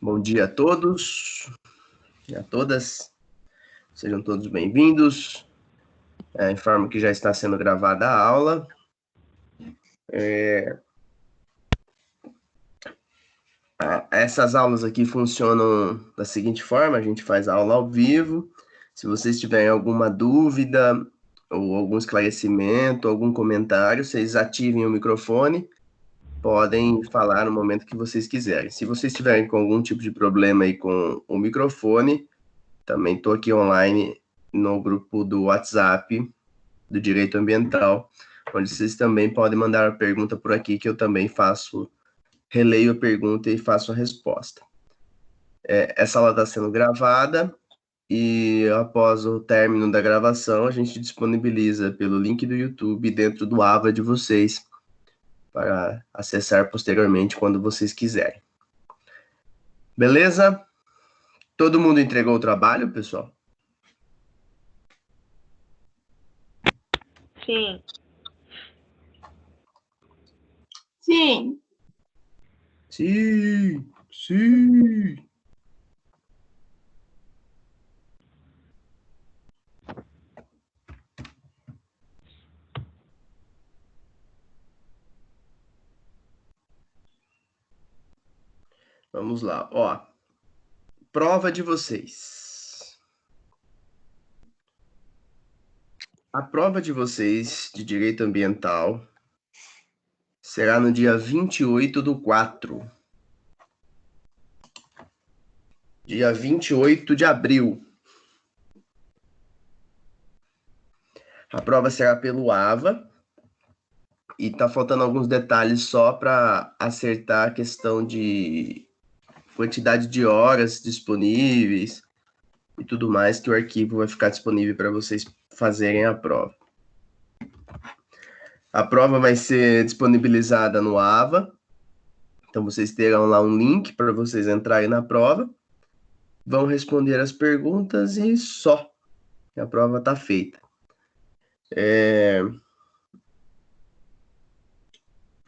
Bom dia a todos e a todas. Sejam todos bem-vindos. Informo que já está sendo gravada a aula. Essas aulas aqui funcionam da seguinte forma: a gente faz a aula ao vivo. Se vocês tiverem alguma dúvida ou algum esclarecimento, algum comentário, vocês ativem o microfone, podem falar no momento que vocês quiserem. Se vocês tiverem com algum tipo de problema aí com o microfone, também estou aqui online no grupo do WhatsApp do Direito Ambiental, onde vocês também podem mandar a pergunta por aqui, que eu também releio a pergunta e faço a resposta. Essa aula está sendo gravada e após o término da gravação, a gente disponibiliza pelo link do YouTube dentro do AVA de vocês para acessar posteriormente quando vocês quiserem. Beleza? Todo mundo entregou o trabalho, pessoal? Sim. Sim. Sim, sim. Vamos lá, ó. Prova de vocês. A prova de vocês de Direito Ambiental será no dia 28/4. Dia 28 de abril. A prova será pelo AVA. E tá faltando alguns detalhes só para acertar a questão de quantidade de horas disponíveis e tudo mais, que o arquivo vai ficar disponível para vocês fazerem a prova. A prova vai ser disponibilizada no AVA. Então, vocês terão lá um link para vocês entrarem na prova. Vão responder as perguntas e só. A prova está feita.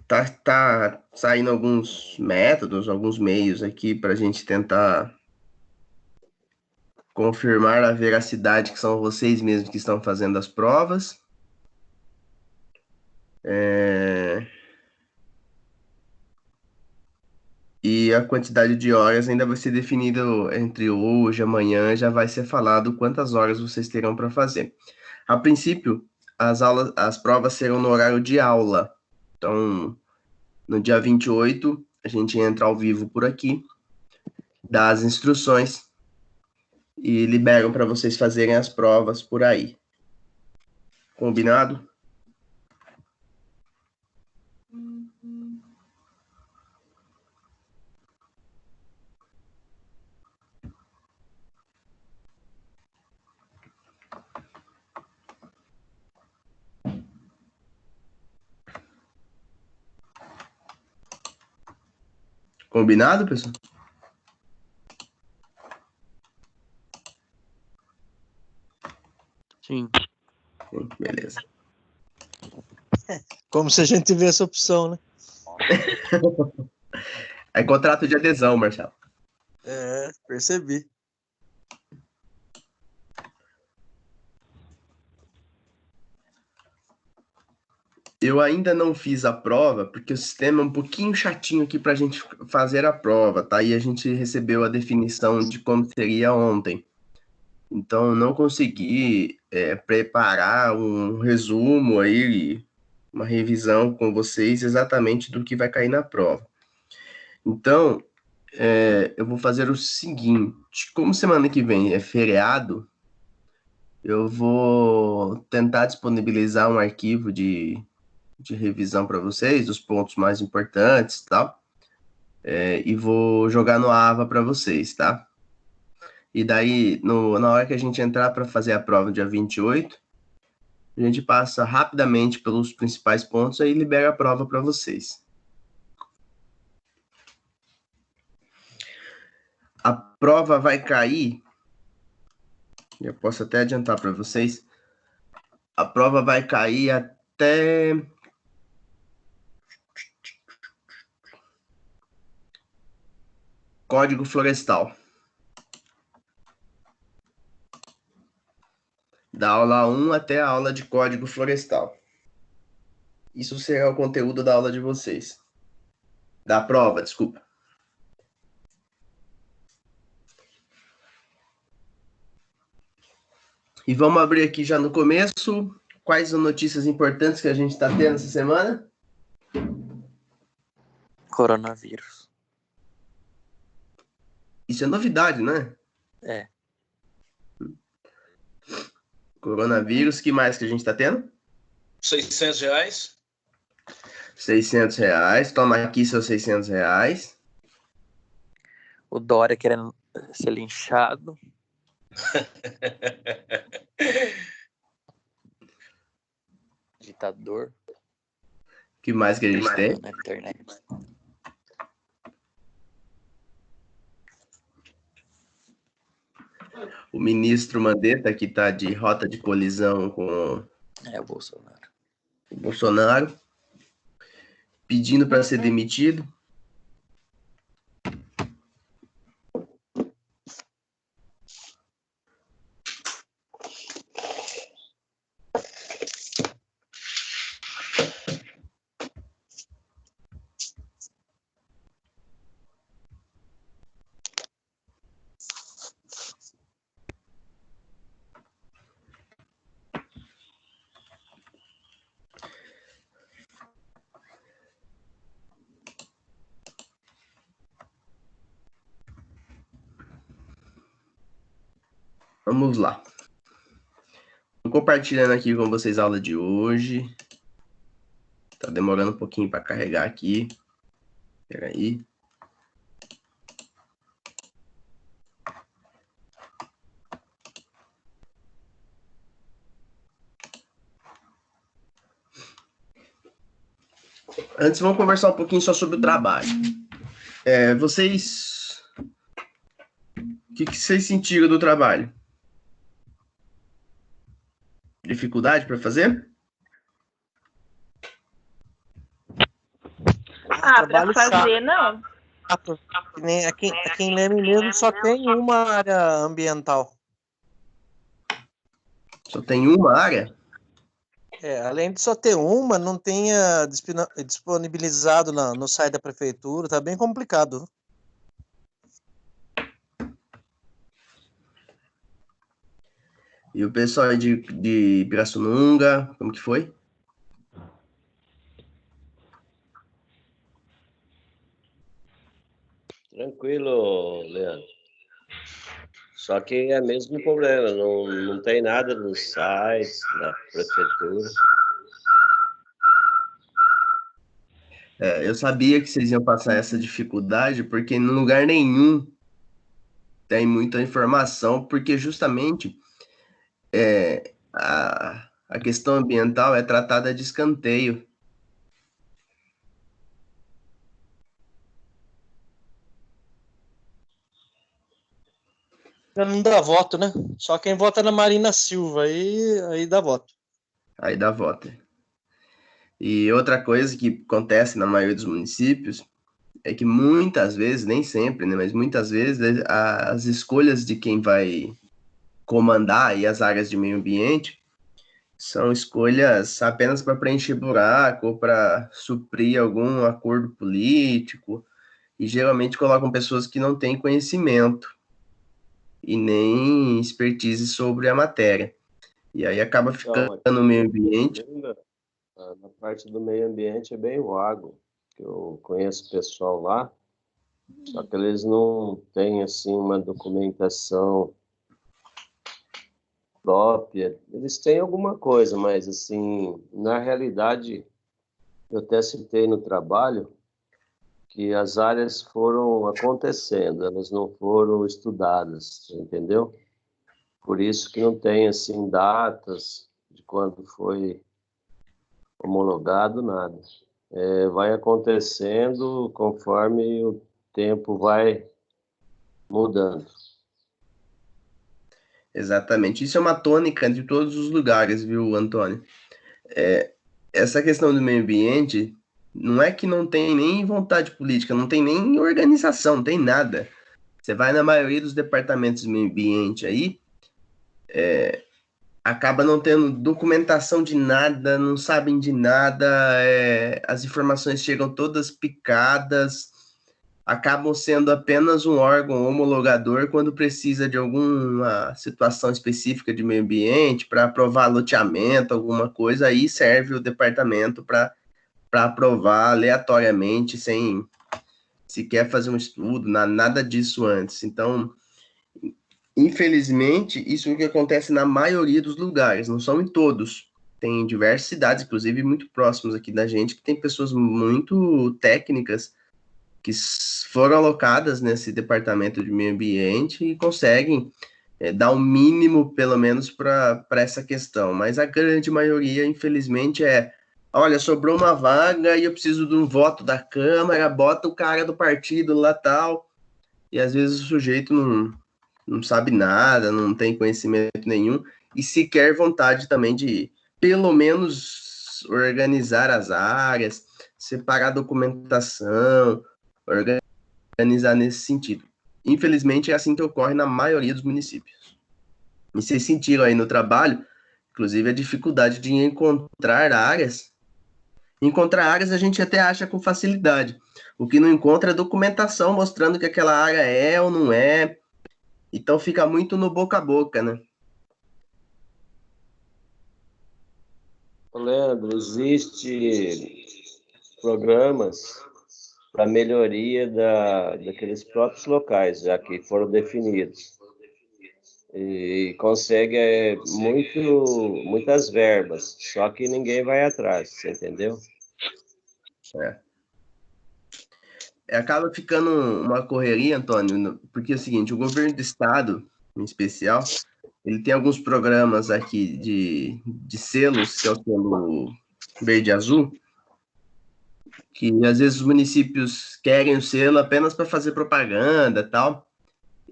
Tá saindo alguns métodos, alguns meios aqui para a gente tentar confirmar a veracidade que são vocês mesmos que estão fazendo as provas. E a quantidade de horas ainda vai ser definida entre hoje e amanhã, já vai ser falado quantas horas vocês terão para fazer. A princípio, as provas serão no horário de aula. Então, no dia 28, a gente entra ao vivo por aqui, dá as instruções e liberam para vocês fazerem as provas por aí. Combinado? Combinado, pessoal? Sim. Sim, beleza. Como se a gente tivesse opção, né? É contrato de adesão, Marcelo. Percebi. Eu ainda não fiz a prova, porque o sistema é um pouquinho chatinho aqui para a gente fazer a prova, tá? E a gente recebeu a definição de como seria ontem. Então, não consegui preparar um resumo aí, uma revisão com vocês exatamente do que vai cair na prova. Então, eu vou fazer o seguinte: como semana que vem é feriado, eu vou tentar disponibilizar um arquivo de revisão para vocês, dos pontos mais importantes e tal, e vou jogar no AVA para vocês, tá? E daí, na hora que a gente entrar para fazer a prova dia 28, a gente passa rapidamente pelos principais pontos e libera a prova para vocês. A prova vai cair, já posso até adiantar para vocês, a prova vai cair até Código Florestal. Da aula 1 até a aula de Código Florestal. Isso será o conteúdo da aula de vocês. Da prova, desculpa. E vamos abrir aqui já no começo. Quais as notícias importantes que a gente está tendo essa semana? Coronavírus. Isso é novidade, né? É. Coronavírus, que mais que a gente está tendo? R$600. R$600. Toma aqui seus R$600. O Dória querendo ser linchado. Ditador. Que mais que a gente tem? Na internet. O ministro Mandetta, que está de rota de colisão com É o Bolsonaro. o Bolsonaro, pedindo para ser demitido. Vamos lá. Estou compartilhando aqui com vocês a aula de hoje. Tá demorando um pouquinho para carregar aqui. Espera aí. Antes, vamos conversar um pouquinho só sobre o trabalho. Vocês... O que vocês sentiram do trabalho? Dificuldade para fazer? Para Trabalho fazer, não. chato. Aqui em Leme mesmo só tem uma área ambiental. Só tem uma área? Além de só ter uma, não tenha disponibilizado no site da prefeitura, tá bem complicado. E o pessoal aí de Pirassununga, como que foi? Tranquilo, Leandro. Só que é mesmo problema, não tem nada nos sites da prefeitura. Eu sabia que vocês iam passar essa dificuldade, porque em lugar nenhum tem muita informação, porque justamente a questão ambiental é tratada de escanteio. Não dá voto, né? Só quem vota na Marina Silva, aí dá voto. Aí dá voto. E outra coisa que acontece na maioria dos municípios é que muitas vezes, nem sempre, né, mas muitas vezes as escolhas de quem vai comandar aí as áreas de meio ambiente são escolhas apenas para preencher buraco ou para suprir algum acordo político, e geralmente colocam pessoas que não têm conhecimento e nem expertise sobre a matéria. E aí acaba ficando no meio ambiente. Na parte do meio ambiente é bem vago. Eu conheço pessoal lá, só que eles não têm assim uma documentação própria. Eles têm alguma coisa, mas assim, na realidade, eu até citei no trabalho que as áreas foram acontecendo, elas não foram estudadas, entendeu? Por isso que não tem assim datas de quando foi homologado, nada. Vai acontecendo conforme o tempo vai mudando. Exatamente. Isso é uma tônica de todos os lugares, viu, Antônio? Essa questão do meio ambiente não é que não tem nem vontade política, não tem nem organização, não tem nada. Você vai na maioria dos departamentos do meio ambiente aí, acaba não tendo documentação de nada, não sabem de nada, as informações chegam todas picadas, acabam sendo apenas um órgão homologador quando precisa de alguma situação específica de meio ambiente, para aprovar loteamento, alguma coisa, aí serve o departamento para aprovar aleatoriamente, sem sequer fazer um estudo, nada disso antes. Então, infelizmente, isso é o que acontece na maioria dos lugares, não são em todos. Tem diversas cidades, inclusive muito próximas aqui da gente, que tem pessoas muito técnicas que foram alocadas nesse departamento de meio ambiente e conseguem dar um mínimo, pelo menos, para essa questão. Mas a grande maioria, infelizmente, olha, sobrou uma vaga e eu preciso de um voto da Câmara, bota o cara do partido lá tal, e às vezes o sujeito não sabe nada, não tem conhecimento nenhum, e sequer vontade também de, pelo menos, organizar as áreas, separar a documentação, organizar nesse sentido. Infelizmente, é assim que ocorre na maioria dos municípios. E vocês sentiram aí no trabalho, inclusive, a dificuldade de encontrar áreas. Encontrar áreas a gente até acha com facilidade. O que não encontra é documentação mostrando que aquela área é ou não é. Então fica muito no boca a boca, né? Leandro, existe programas para melhoria daqueles próprios locais, já que foram definidos. E consegue muitas verbas, só que ninguém vai atrás, você entendeu? Acaba ficando uma correria, Antônio, porque é o seguinte, o governo do estado, em especial, ele tem alguns programas aqui de selos, que é o selo verde e azul, que às vezes os municípios querem o selo apenas para fazer propaganda e tal,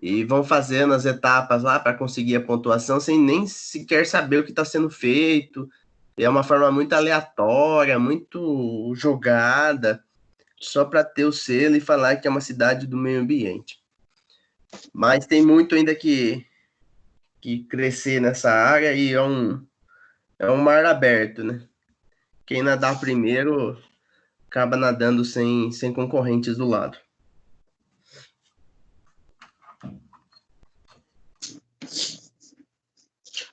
e vão fazendo as etapas lá para conseguir a pontuação sem nem sequer saber o que está sendo feito. E é uma forma muito aleatória, muito jogada, só para ter o selo e falar que é uma cidade do meio ambiente. Mas tem muito ainda que crescer nessa área e é um mar aberto, né? Quem nadar primeiro acaba nadando sem concorrentes do lado.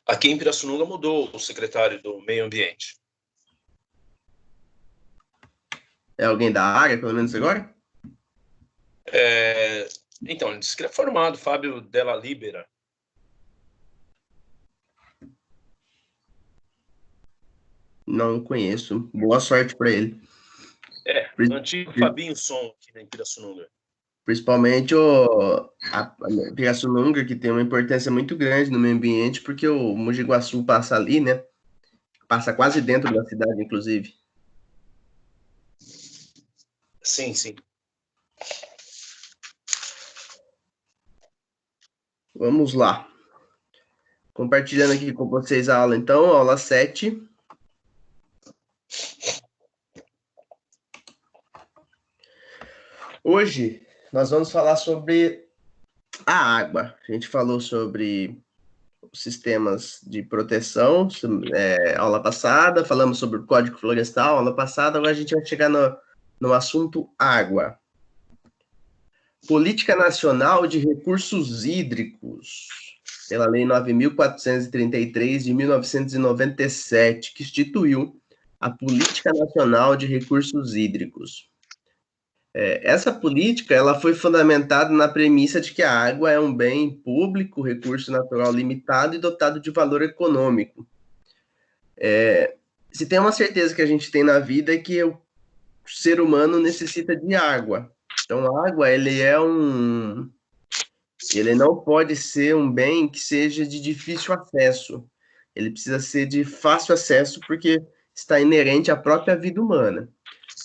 Aqui em Pirassununga mudou o secretário do Meio Ambiente. É alguém da área, pelo menos agora? Então, ele disse que ele é formado, Fábio Della Libera. Não conheço. Boa sorte para ele. O antigo Fabinho Som aqui em Pirassununga. Principalmente a Pirassununga, que tem uma importância muito grande no meio ambiente, porque o Mogi Guaçu passa ali, né? Passa quase dentro da cidade, inclusive. Sim, sim. Vamos lá. Compartilhando aqui com vocês a aula, então, aula 7. Hoje, nós vamos falar sobre a água. A gente falou sobre os sistemas de proteção, aula passada, falamos sobre o Código Florestal, aula passada, agora a gente vai chegar no assunto água. Política Nacional de Recursos Hídricos, pela Lei 9.433, de 1997, que instituiu a Política Nacional de Recursos Hídricos. Essa política ela foi fundamentada na premissa de que a água é um bem público, recurso natural limitado e dotado de valor econômico. Se tem uma certeza que a gente tem na vida é que o ser humano necessita de água. Então, a água ele não pode ser um bem que seja de difícil acesso. Ele precisa ser de fácil acesso porque está inerente à própria vida humana.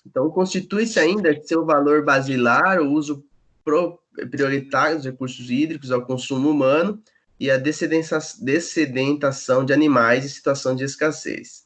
Então, constitui-se ainda que seu valor basilar, o uso prioritário dos recursos hídricos ao consumo humano e a dessedentação de animais em situação de escassez.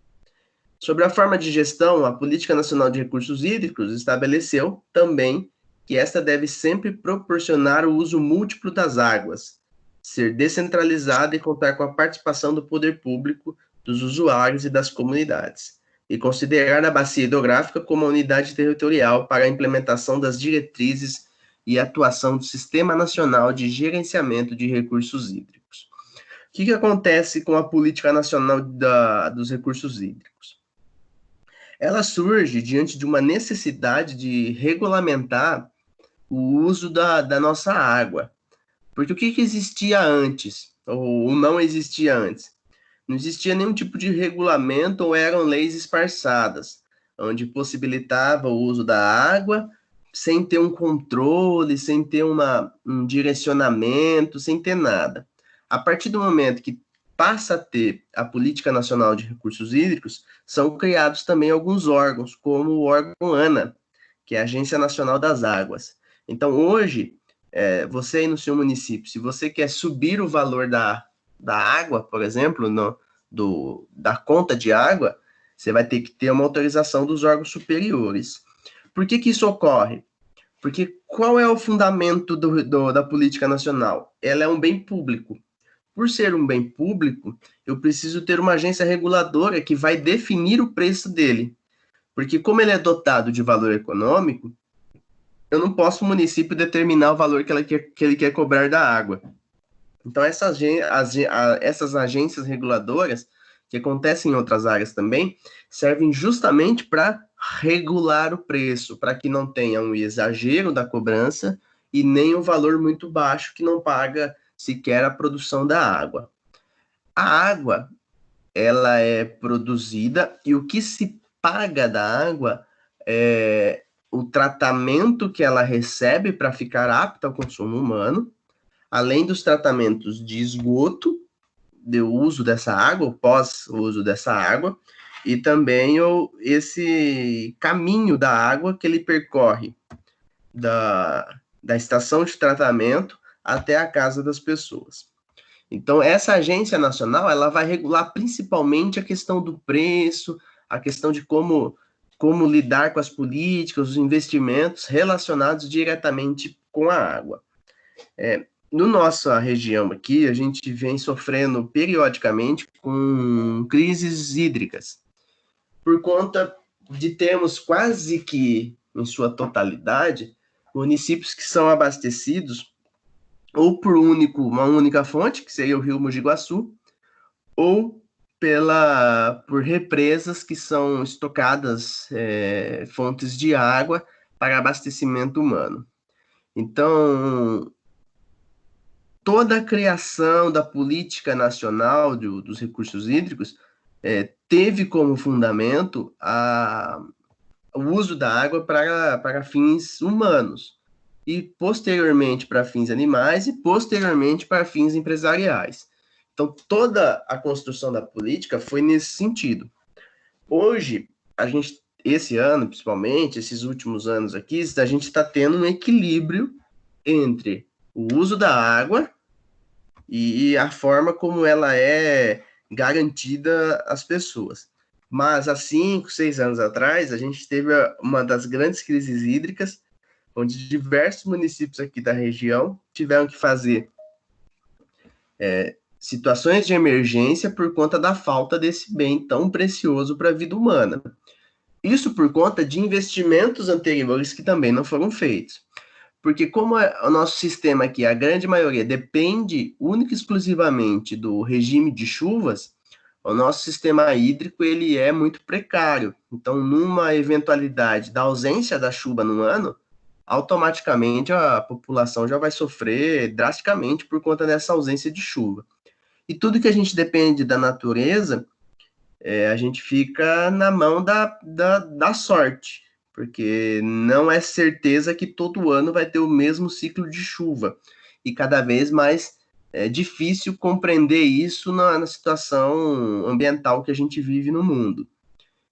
Sobre a forma de gestão, a Política Nacional de Recursos Hídricos estabeleceu também que esta deve sempre proporcionar o uso múltiplo das águas, ser descentralizada e contar com a participação do poder público, dos usuários e das comunidades, e considerar a bacia hidrográfica como a unidade territorial para a implementação das diretrizes e atuação do Sistema Nacional de Gerenciamento de Recursos Hídricos. O que acontece com a Política Nacional dos Recursos Hídricos? Ela surge diante de uma necessidade de regulamentar o uso da nossa água. Porque o que existia antes, ou não existia antes? Não existia nenhum tipo de regulamento ou eram leis esparçadas, onde possibilitava o uso da água sem ter um controle, sem ter um direcionamento, sem ter nada. A partir do momento que passa a ter a Política Nacional de Recursos Hídricos, são criados também alguns órgãos, como o órgão ANA, que é a Agência Nacional das Águas. Então, hoje, você aí no seu município, se você quer subir o valor da água, por exemplo, da conta de água, você vai ter que ter uma autorização dos órgãos superiores. Por que isso ocorre? Porque qual é o fundamento da política nacional? Ela é um bem público. Por ser um bem público, eu preciso ter uma agência reguladora que vai definir o preço dele. Porque como ele é dotado de valor econômico, eu não posso o município determinar o valor que ele quer cobrar da água. Então, essas agências reguladoras, que acontecem em outras áreas também, servem justamente para regular o preço, para que não tenha um exagero da cobrança e nem um valor muito baixo que não paga sequer a produção da água. A água, ela é produzida e o que se paga da água é o tratamento que ela recebe para ficar apta ao consumo humano, além dos tratamentos de esgoto, do uso dessa água, ou pós-uso dessa água, e também esse caminho da água que ele percorre da estação de tratamento até a casa das pessoas. Então, essa agência nacional, ela vai regular principalmente a questão do preço, a questão de como lidar com as políticas, os investimentos relacionados diretamente com a água. No nossa região aqui, a gente vem sofrendo periodicamente com crises hídricas, por conta de termos quase que, em sua totalidade, municípios que são abastecidos ou por uma única fonte, que seria o Rio Mogi Guaçu, ou por represas que são estocadas fontes de água para abastecimento humano. Então, toda a criação da política nacional dos recursos hídricos teve como fundamento o uso da água para fins humanos, e posteriormente para fins animais, e posteriormente para fins empresariais. Então, toda a construção da política foi nesse sentido. Hoje, esse ano, principalmente, esses últimos anos aqui, a gente está tendo um equilíbrio entre o uso da água e a forma como ela é garantida às pessoas. Mas há 5, 6 anos atrás, a gente teve uma das grandes crises hídricas, onde diversos municípios aqui da região tiveram que fazer situações de emergência por conta da falta desse bem tão precioso para a vida humana. Isso por conta de investimentos anteriores que também não foram feitos. Porque como o nosso sistema aqui, a grande maioria, depende única e exclusivamente do regime de chuvas, o nosso sistema hídrico ele é muito precário. Então, numa eventualidade da ausência da chuva no ano, automaticamente a população já vai sofrer drasticamente por conta dessa ausência de chuva. E tudo que a gente depende da natureza, a gente fica na mão da sorte, porque não é certeza que todo ano vai ter o mesmo ciclo de chuva. E cada vez mais é difícil compreender isso na situação ambiental que a gente vive no mundo.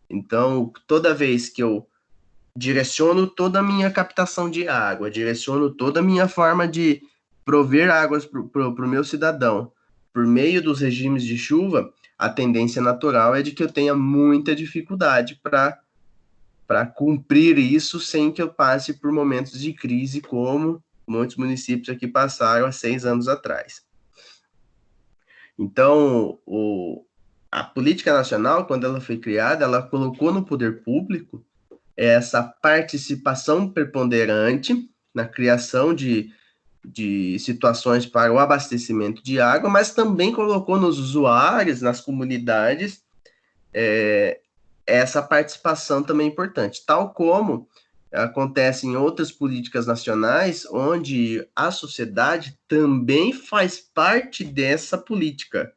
Então, toda vez que eu direciono toda a minha captação de água, direciono toda a minha forma de prover águas para o meu cidadão por meio dos regimes de chuva, a tendência natural é de que eu tenha muita dificuldade para para cumprir isso sem que eu passe por momentos de crise, como muitos municípios aqui passaram há 6 anos atrás. Então, a política nacional, quando ela foi criada, ela colocou no poder público essa participação preponderante na criação de situações para o abastecimento de água, mas também colocou nos usuários, nas comunidades, essa participação também importante, tal como acontece em outras políticas nacionais, onde a sociedade também faz parte dessa política.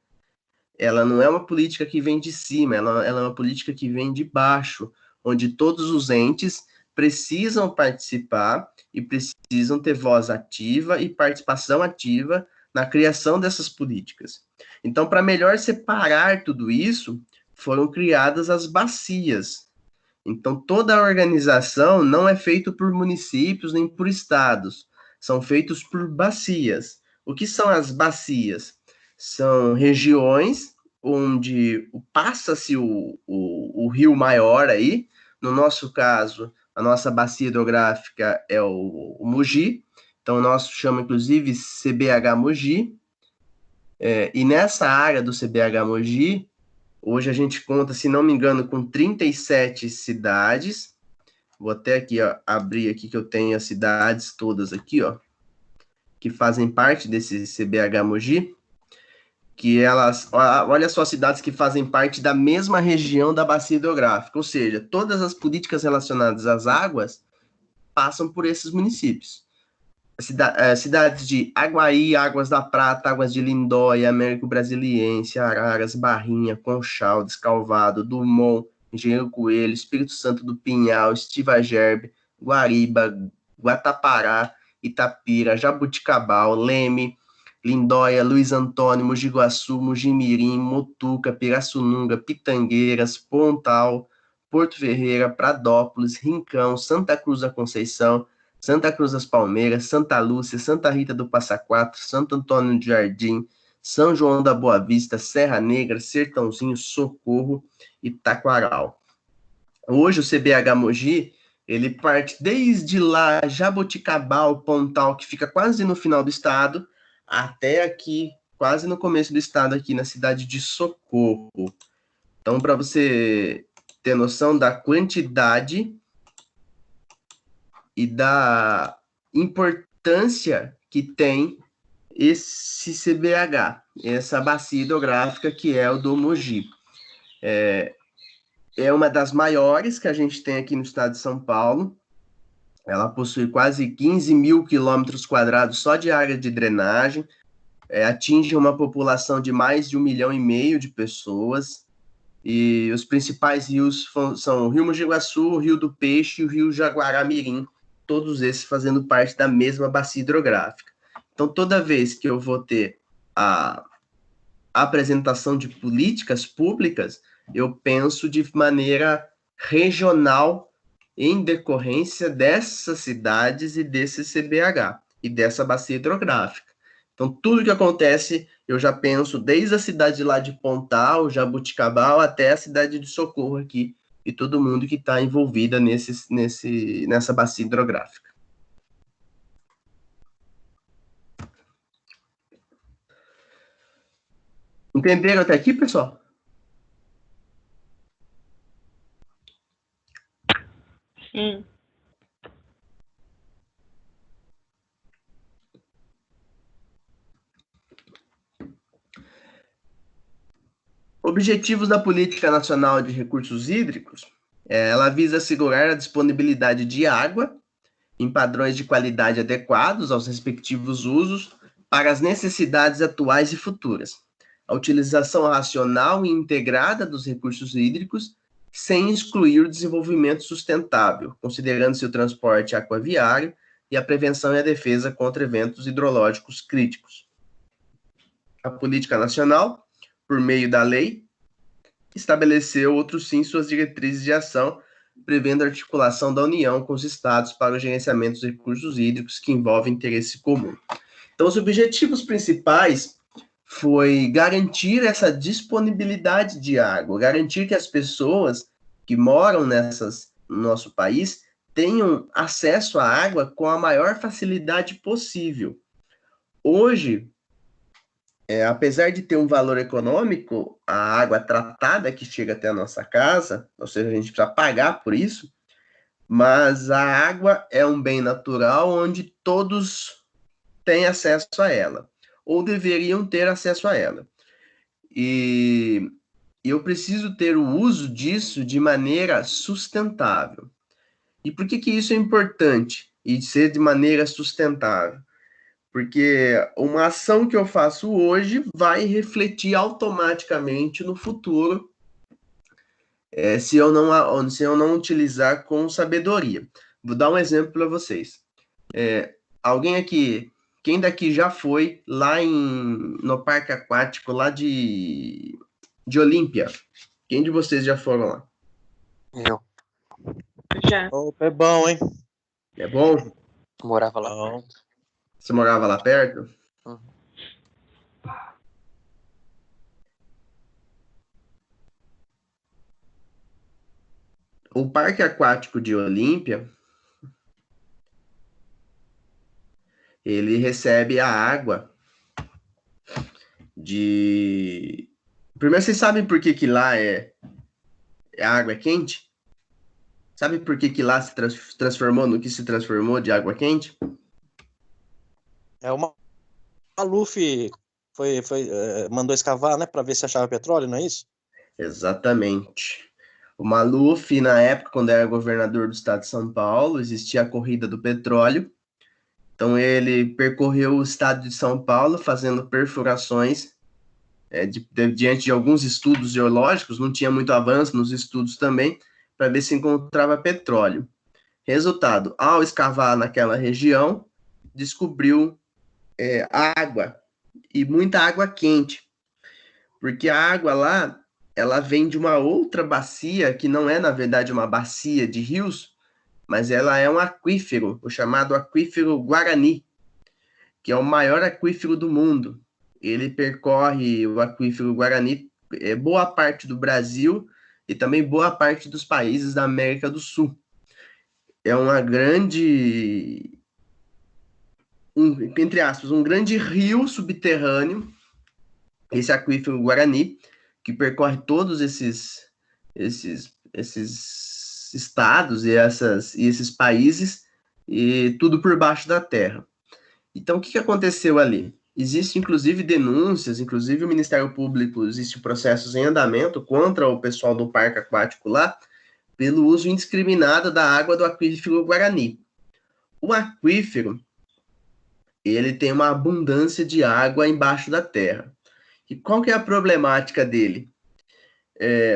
Ela não é uma política que vem de cima, ela é uma política que vem de baixo, onde todos os entes precisam participar e precisam ter voz ativa e participação ativa na criação dessas políticas. Então, para melhor separar tudo isso, foram criadas as bacias. Então, toda a organização não é feita por municípios nem por estados, são feitos por bacias. O que são as bacias? São regiões onde passa-se o rio maior aí. No nosso caso, a nossa bacia hidrográfica é o Mogi, então nós chamamos inclusive CBH Mogi, e nessa área do CBH Mogi, hoje a gente conta, se não me engano, com 37 cidades. Vou até aqui, ó, abrir aqui que eu tenho as cidades todas aqui, ó, que fazem parte desse CBH Mogi, que elas, olha só, cidades que fazem parte da mesma região da bacia hidrográfica, ou seja, todas as políticas relacionadas às águas passam por esses municípios. Cidades de Aguaí, Águas da Prata, Águas de Lindóia, Américo Brasiliense, Araras, Barrinha, Conchal, Descalvado, Dumont, Engenheiro Coelho, Espírito Santo do Pinhal, Estivagerbe, Guariba, Guatapará, Itapira, Jabuticabal, Leme, Lindóia, Luiz Antônio, Mogi Guaçu, Mojimirim, Mutuca, Pirassununga, Pitangueiras, Pontal, Porto Ferreira, Pradópolis, Rincão, Santa Cruz da Conceição, Santa Cruz das Palmeiras, Santa Lúcia, Santa Rita do Passa Quatro, Santo Antônio do Jardim, São João da Boa Vista, Serra Negra, Sertãozinho, Socorro e Taquaral. Hoje o CBH Mogi, ele parte desde lá, Jaboticabal, Pontal, que fica quase no final do estado, até aqui, quase no começo do estado, aqui na cidade de Socorro. Então, para você ter noção da quantidade e da importância que tem esse CBH, essa bacia hidrográfica que é o do Mogi. É uma das maiores que a gente tem aqui no estado de São Paulo. Ela possui quase 15 mil quilômetros quadrados só de área de drenagem, atinge uma população de mais de 1,5 milhão de pessoas, e os principais rios são o Rio Mogi Guaçu, o Rio do Peixe e o Rio Jaguará-Mirim, todos esses fazendo parte da mesma bacia hidrográfica. Então, toda vez que eu vou ter a apresentação de políticas públicas, eu penso de maneira regional em decorrência dessas cidades e desse CBH e dessa bacia hidrográfica. Então, tudo que acontece, eu já penso desde a cidade lá de Pontal, Jabuticabal, até a cidade de Socorro aqui, e todo mundo que está envolvida nessa bacia hidrográfica. Entenderam até aqui, pessoal? Sim. Objetivos da Política Nacional de Recursos Hídricos, ela visa assegurar a disponibilidade de água em padrões de qualidade adequados aos respectivos usos para as necessidades atuais e futuras. A utilização racional e integrada dos recursos hídricos sem excluir o desenvolvimento sustentável, considerando-se o transporte aquaviário e a prevenção e a defesa contra eventos hidrológicos críticos. A Política Nacional, por meio da lei, estabeleceu, outros sim, suas diretrizes de ação, prevendo a articulação da União com os estados para o gerenciamento dos recursos hídricos que envolvem interesse comum. Então, os objetivos principais foi garantir essa disponibilidade de água, garantir que as pessoas que moram no nosso país tenham acesso à água com a maior facilidade possível. Hoje, apesar de ter um valor econômico, a água tratada que chega até a nossa casa, ou seja, a gente precisa pagar por isso, mas a água é um bem natural onde todos têm acesso a ela, ou deveriam ter acesso a ela. E eu preciso ter o uso disso de maneira sustentável. E por que isso é importante? E ser de maneira sustentável? Porque uma ação que eu faço hoje vai refletir automaticamente no futuro, se eu não utilizar com sabedoria. Vou dar um exemplo para vocês. Alguém aqui, quem daqui já foi lá no parque aquático lá de Olímpia? Quem de vocês já foram lá? Eu Já. Opa, é bom, hein? É bom? morava lá Bom. perto. Você morava lá perto? Uhum. O parque aquático de Olímpia, ele recebe a água de... Primeiro, vocês sabem por que lá a água é quente? Sabe por que lá se transformou no que se transformou de água quente? O Maluf mandou escavar, né, para ver se achava petróleo, não é isso? Exatamente. O Maluf, na época, quando era governador do estado de São Paulo, existia a corrida do petróleo. Então, ele percorreu o estado de São Paulo fazendo perfurações diante de alguns estudos geológicos, não tinha muito avanço nos estudos também, para ver se encontrava petróleo. Resultado, ao escavar naquela região, descobriu água, e muita água quente, porque a água lá, ela vem de uma outra bacia, que não é, na verdade, uma bacia de rios, mas ela é um aquífero, o chamado aquífero Guarani, que é o maior aquífero do mundo. Ele percorre o aquífero Guarani, boa parte do Brasil e também boa parte dos países da América do Sul. É uma grande, entre aspas, um grande rio subterrâneo, esse aquífero Guarani, que percorre todos esses estados e esses países, e tudo por baixo da terra. Então, o que aconteceu ali? Existem, inclusive, denúncias, inclusive o Ministério Público, existem processos em andamento contra o pessoal do parque aquático lá, pelo uso indiscriminado da água do aquífero Guarani. O aquífero, ele tem uma abundância de água embaixo da terra. E qual que é a problemática dele?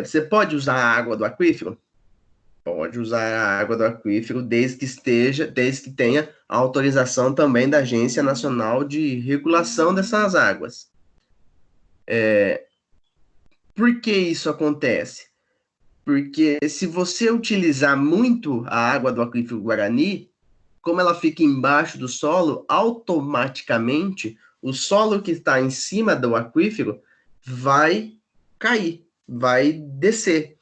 Você pode usar a água do aquífero? Pode usar a água do aquífero desde que tenha a autorização também da Agência Nacional de Regulação dessas águas. Por que isso acontece? Porque se você utilizar muito a água do aquífero Guarani, como ela fica embaixo do solo, automaticamente o solo que está em cima do aquífero vai cair, vai descer.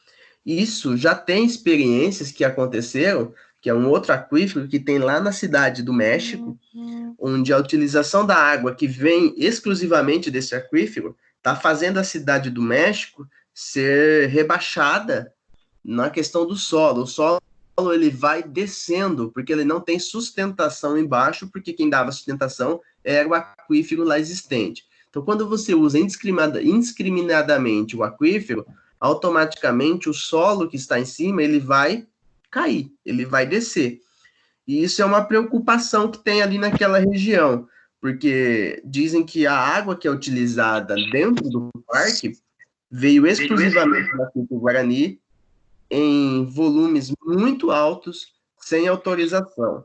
Isso já tem experiências que aconteceram, que é um outro aquífero que tem lá na cidade do México, onde a utilização da água que vem exclusivamente desse aquífero está fazendo a cidade do México ser rebaixada na questão do solo. O solo ele vai descendo, porque ele não tem sustentação embaixo, porque quem dava sustentação era o aquífero lá existente. Então, quando você usa indiscriminadamente o aquífero, automaticamente o solo que está em cima, ele vai cair, ele vai descer. E isso é uma preocupação que tem ali naquela região, porque dizem que a água que é utilizada dentro do parque veio exclusivamente do aquífero Guarani, em volumes muito altos, sem autorização.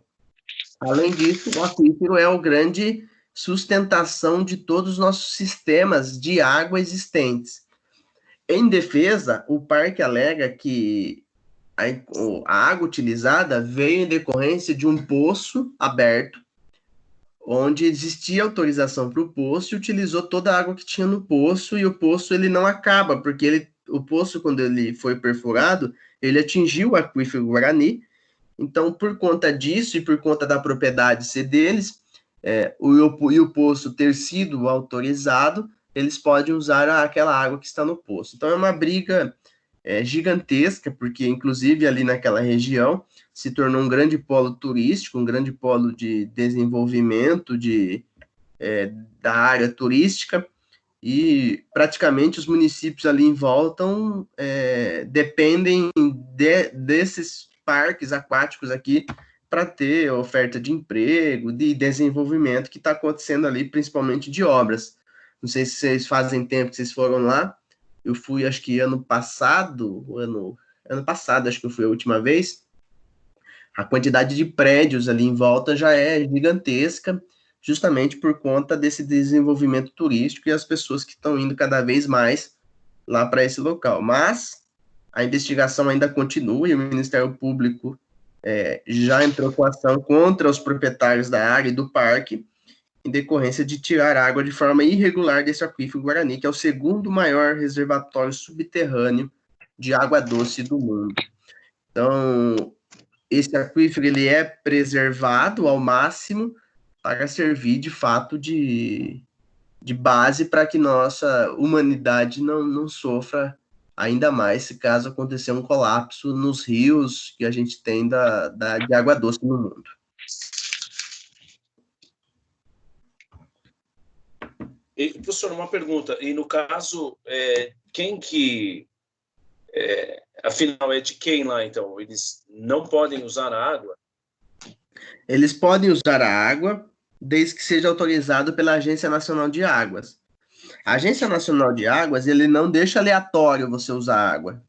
Além disso, o aquífero é o grande sustentação de todos os nossos sistemas de água existentes. Em defesa, o parque alega que a água utilizada veio em decorrência de um poço aberto, onde existia autorização para o poço e utilizou toda a água que tinha no poço, e o poço ele não acaba, porque o poço, quando ele foi perfurado, ele atingiu o aquífero Guarani. Então, por conta disso e por conta da propriedade ser deles, e o poço ter sido autorizado, eles podem usar aquela água que está no poço. Então, é uma briga gigantesca, porque, inclusive, ali naquela região, se tornou um grande polo turístico, um grande polo de desenvolvimento da área turística, e praticamente os municípios ali em volta dependem desses parques aquáticos aqui para ter oferta de emprego, de desenvolvimento que está acontecendo ali, principalmente de obras. Não sei se vocês fazem tempo que vocês foram lá. Eu fui, acho que ano passado, acho que eu fui a última vez. A quantidade de prédios ali em volta já é gigantesca, justamente por conta desse desenvolvimento turístico e as pessoas que estão indo cada vez mais lá para esse local. Mas a investigação ainda continua e o Ministério Público já entrou com ação contra os proprietários da área e do parque, em decorrência de tirar água de forma irregular desse aquífero Guarani, que é o segundo maior reservatório subterrâneo de água doce do mundo. Então, esse aquífero ele é preservado ao máximo para servir, de fato, de base para que nossa humanidade não sofra ainda mais se caso acontecer um colapso nos rios que a gente tem de água doce no mundo. E, professor, uma pergunta. E no caso, quem que... afinal, é de quem lá, então? Eles não podem usar a água? Eles podem usar a água, desde que seja autorizado pela Agência Nacional de Águas. A Agência Nacional de Águas, ele não deixa aleatório você usar água.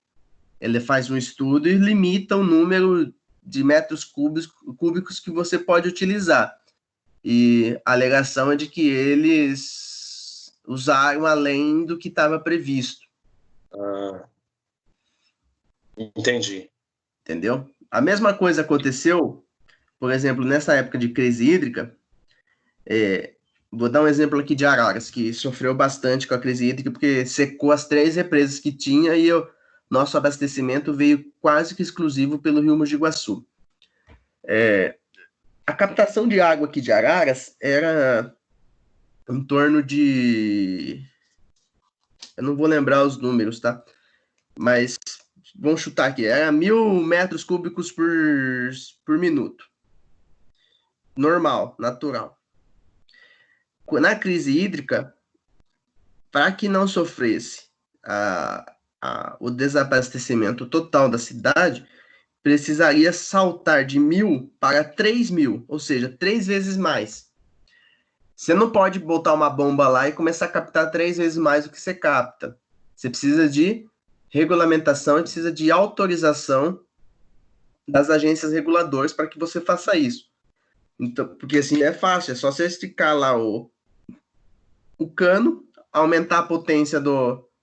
Ele faz um estudo e limita o número de metros cúbicos que você pode utilizar. E a alegação é de que eles usaram além do que estava previsto. Entendi. Entendeu? A mesma coisa aconteceu, por exemplo, nessa época de crise hídrica. Vou dar um exemplo aqui de Araras, que sofreu bastante com a crise hídrica, porque secou as 3 represas que tinha e nosso abastecimento veio quase que exclusivo pelo Rio Mogi Guaçu. A captação de água aqui de Araras era em torno de... Eu não vou lembrar os números, tá? Mas vamos chutar aqui. Era 1.000 metros cúbicos por minuto. Normal, natural. Na crise hídrica, para que não sofresse o desabastecimento total da cidade, precisaria saltar de 1.000 para 3.000, ou seja, 3 vezes mais. Você não pode botar uma bomba lá e começar a captar 3 vezes mais do que você capta. Você precisa de regulamentação e precisa de autorização das agências reguladoras para que você faça isso. Então, porque assim é fácil, é só você esticar lá o cano, aumentar a potência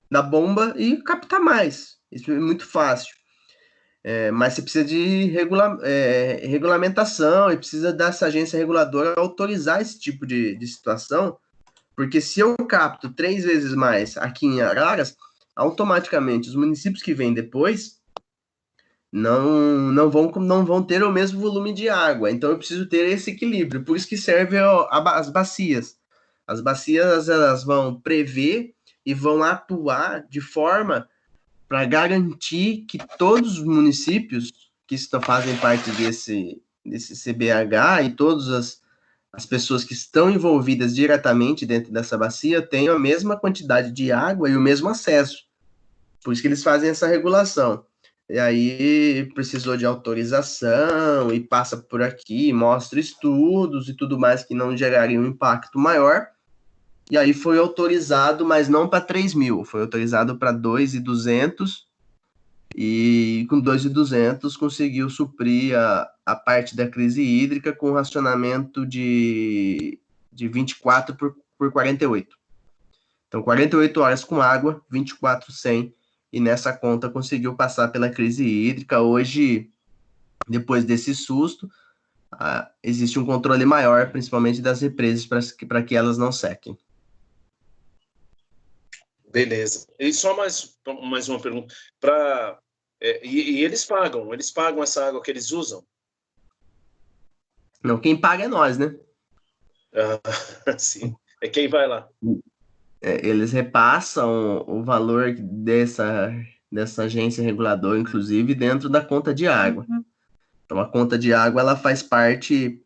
da bomba e captar mais. Isso é muito fácil. Mas você precisa de regulamentação e precisa dessa agência reguladora autorizar esse tipo de situação, porque se eu capto 3 vezes mais aqui em Araras, automaticamente os municípios que vêm depois não vão ter o mesmo volume de água. Então eu preciso ter esse equilíbrio. Por isso que servem as bacias. As bacias elas vão prever e vão atuar de forma para garantir que todos os municípios que fazem parte desse CBH e todas as pessoas que estão envolvidas diretamente dentro dessa bacia tenham a mesma quantidade de água e o mesmo acesso. Por isso que eles fazem essa regulação. E aí precisou de autorização e passa por aqui, mostra estudos e tudo mais que não gerariam um impacto maior. E aí foi autorizado, mas não para 3.000, foi autorizado para 2.200, e com 2.200 conseguiu suprir a parte da crise hídrica com racionamento de 24 por 48. Então, 48 horas com água, 24 sem, e nessa conta conseguiu passar pela crise hídrica. Hoje, depois desse susto, existe um controle maior, principalmente das represas, para que elas não sequem. Beleza. E só mais uma pergunta. Para E eles pagam essa água que eles usam? Não, quem paga é nós, né? Ah, sim. É quem vai lá. Eles repassam o valor dessa agência reguladora, inclusive, dentro da conta de água. Então, a conta de água ela faz parte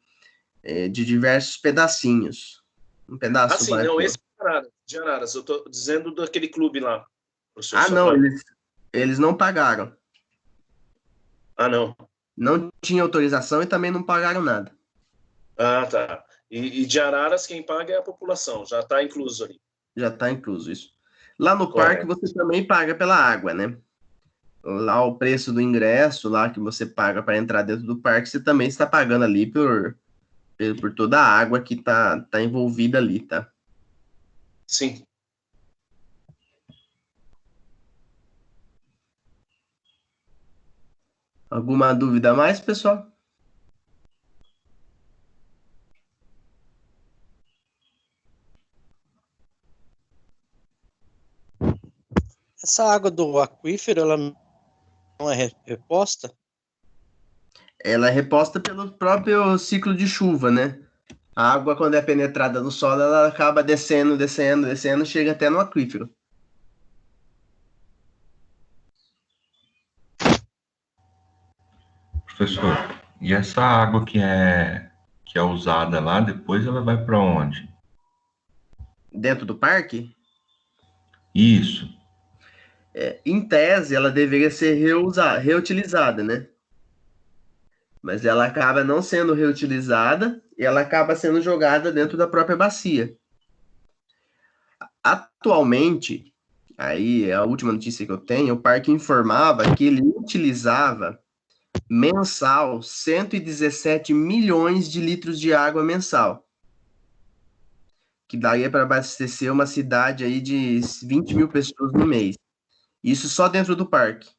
de diversos pedacinhos. Um pedaço Sim, vai não, por... esse de Araras. Eu tô dizendo daquele clube lá, professor. Ah, só não, pra- eles não pagaram. Ah, não. Não tinha autorização e também não pagaram nada. Ah, tá. E de Araras, quem paga é a população, já está incluso ali. Já está incluso isso. Lá no parque Correto. você também paga pela água, né? Lá o preço do ingresso, lá que você paga para entrar dentro do parque, você também está pagando ali por toda a água que tá envolvida ali, tá? Sim. Alguma dúvida a mais, pessoal? Essa água do aquífero, ela não é reposta? Ela é reposta pelo próprio ciclo de chuva, né? A água, quando é penetrada no solo, ela acaba descendo, descendo, descendo, chega até no aquífero. Professor, e essa água que é usada lá, depois ela vai para onde? Dentro do parque, Isso. em tese, ela deveria ser reutilizada, né? Mas ela acaba não sendo reutilizada e ela acaba sendo jogada dentro da própria bacia. Atualmente, aí a última notícia que eu tenho, o parque informava que ele utilizava mensal 117 milhões de litros de água mensal, que daria para abastecer uma cidade aí de 20 mil pessoas no mês. Isso só dentro do parque.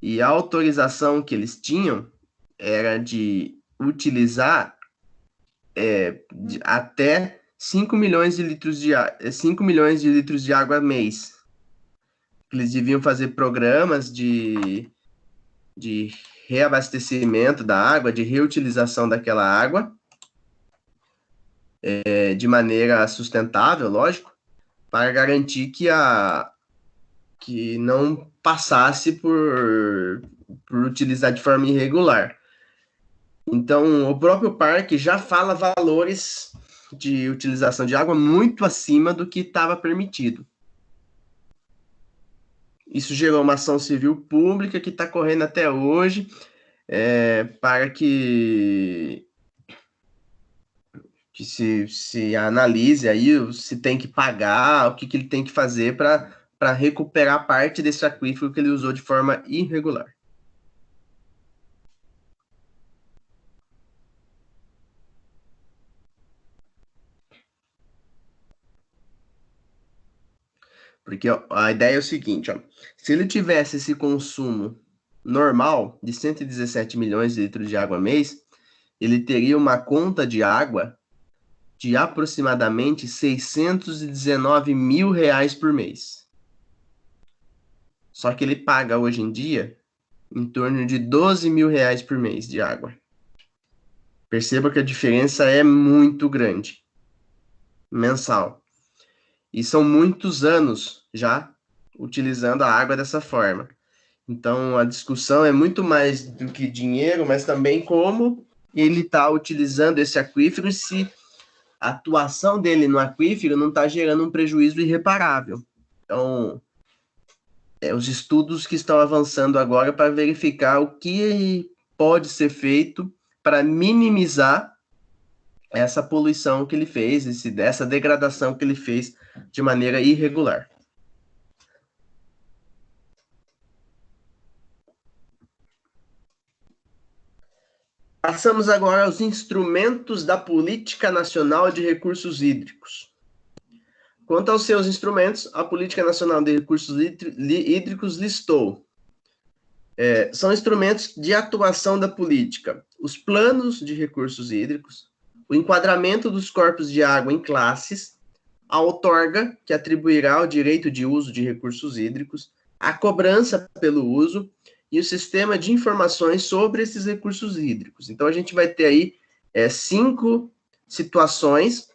E a autorização que eles tinham era de utilizar até 5 milhões de litros 5 milhões de litros de água mês. Eles deviam fazer programas de reabastecimento da água, de reutilização daquela água, de maneira sustentável, lógico, para garantir que não passasse por utilizar de forma irregular. Então, o próprio parque já fala valores de utilização de água muito acima do que estava permitido. Isso gerou uma ação civil pública que está correndo até hoje para que se analise aí se tem que pagar, o que ele tem que fazer para recuperar parte desse aquífero que ele usou de forma irregular. Porque a ideia é o seguinte, ó, se ele tivesse esse consumo normal de 117 milhões de litros de água mês, ele teria uma conta de água de aproximadamente 619 mil reais por mês. Só que ele paga hoje em dia em torno de 12 mil reais por mês de água. Perceba que a diferença é muito grande, mensal. E são muitos anos já utilizando a água dessa forma. Então, a discussão é muito mais do que dinheiro, mas também como ele está utilizando esse aquífero e se a atuação dele no aquífero não está gerando um prejuízo irreparável. Então, os estudos que estão avançando agora para verificar o que pode ser feito para minimizar essa poluição que ele fez, essa degradação que ele fez de maneira irregular. Passamos agora aos instrumentos da Política Nacional de Recursos Hídricos. Quanto aos seus instrumentos, a Política Nacional de Recursos Hídricos listou. São instrumentos de atuação da política: os planos de recursos hídricos, o enquadramento dos corpos de água em classes, a outorga, que atribuirá o direito de uso de recursos hídricos, a cobrança pelo uso e o sistema de informações sobre esses recursos hídricos. Então, a gente vai ter aí 5 situações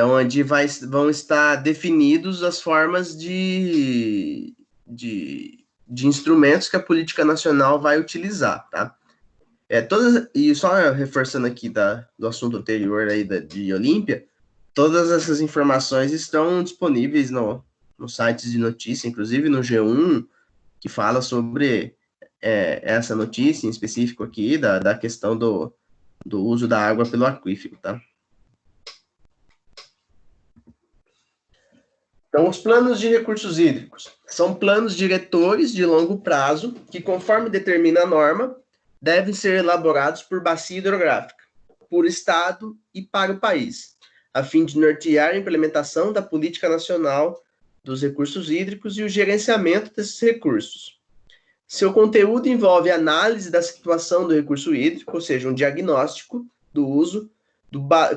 onde vão estar definidos as formas de instrumentos que a política nacional vai utilizar, tá? E só reforçando aqui do assunto anterior aí de Olímpia, todas essas informações estão disponíveis no sites de notícia, inclusive no G1, que fala sobre essa notícia em específico aqui, da questão do uso da água pelo aquífero, tá? Então, os planos de recursos hídricos são planos diretores de longo prazo que, conforme determina a norma, devem ser elaborados por bacia hidrográfica, por estado e para o país, a fim de nortear a implementação da política nacional dos recursos hídricos e o gerenciamento desses recursos. Seu conteúdo envolve análise da situação do recurso hídrico, ou seja, um diagnóstico do uso,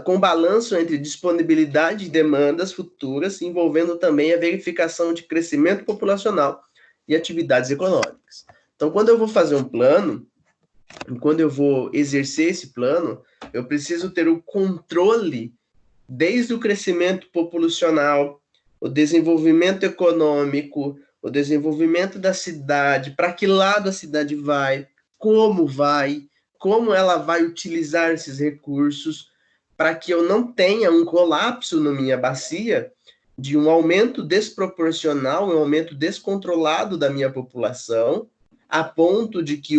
com balanço entre disponibilidade e demandas futuras, envolvendo também a verificação de crescimento populacional e atividades econômicas. Então, quando eu vou fazer um plano, quando eu vou exercer esse plano, eu preciso ter o controle desde o crescimento populacional, o desenvolvimento econômico, o desenvolvimento da cidade, para que lado a cidade vai, como ela vai utilizar esses recursos, para que eu não tenha um colapso na minha bacia de um aumento desproporcional, um aumento descontrolado da minha população, a ponto de que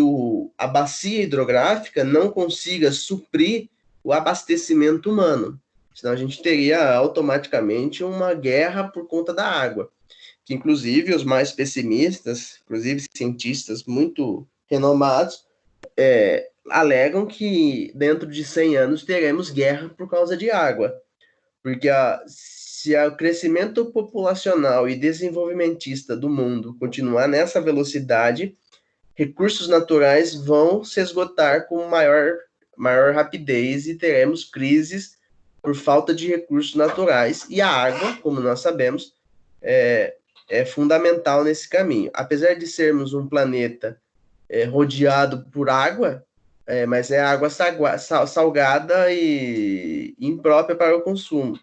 a bacia hidrográfica não consiga suprir o abastecimento humano. Senão a gente teria automaticamente uma guerra por conta da água. Que, inclusive, os mais pessimistas, inclusive cientistas muito renomados, alegam que dentro de 100 anos teremos guerra por causa de água. Porque se o crescimento populacional e desenvolvimentista do mundo continuar nessa velocidade, recursos naturais vão se esgotar com maior rapidez e teremos crises por falta de recursos naturais. E a água, como nós sabemos, é fundamental nesse caminho. Apesar de sermos um planeta rodeado por água, mas é água salgada e imprópria para o consumo.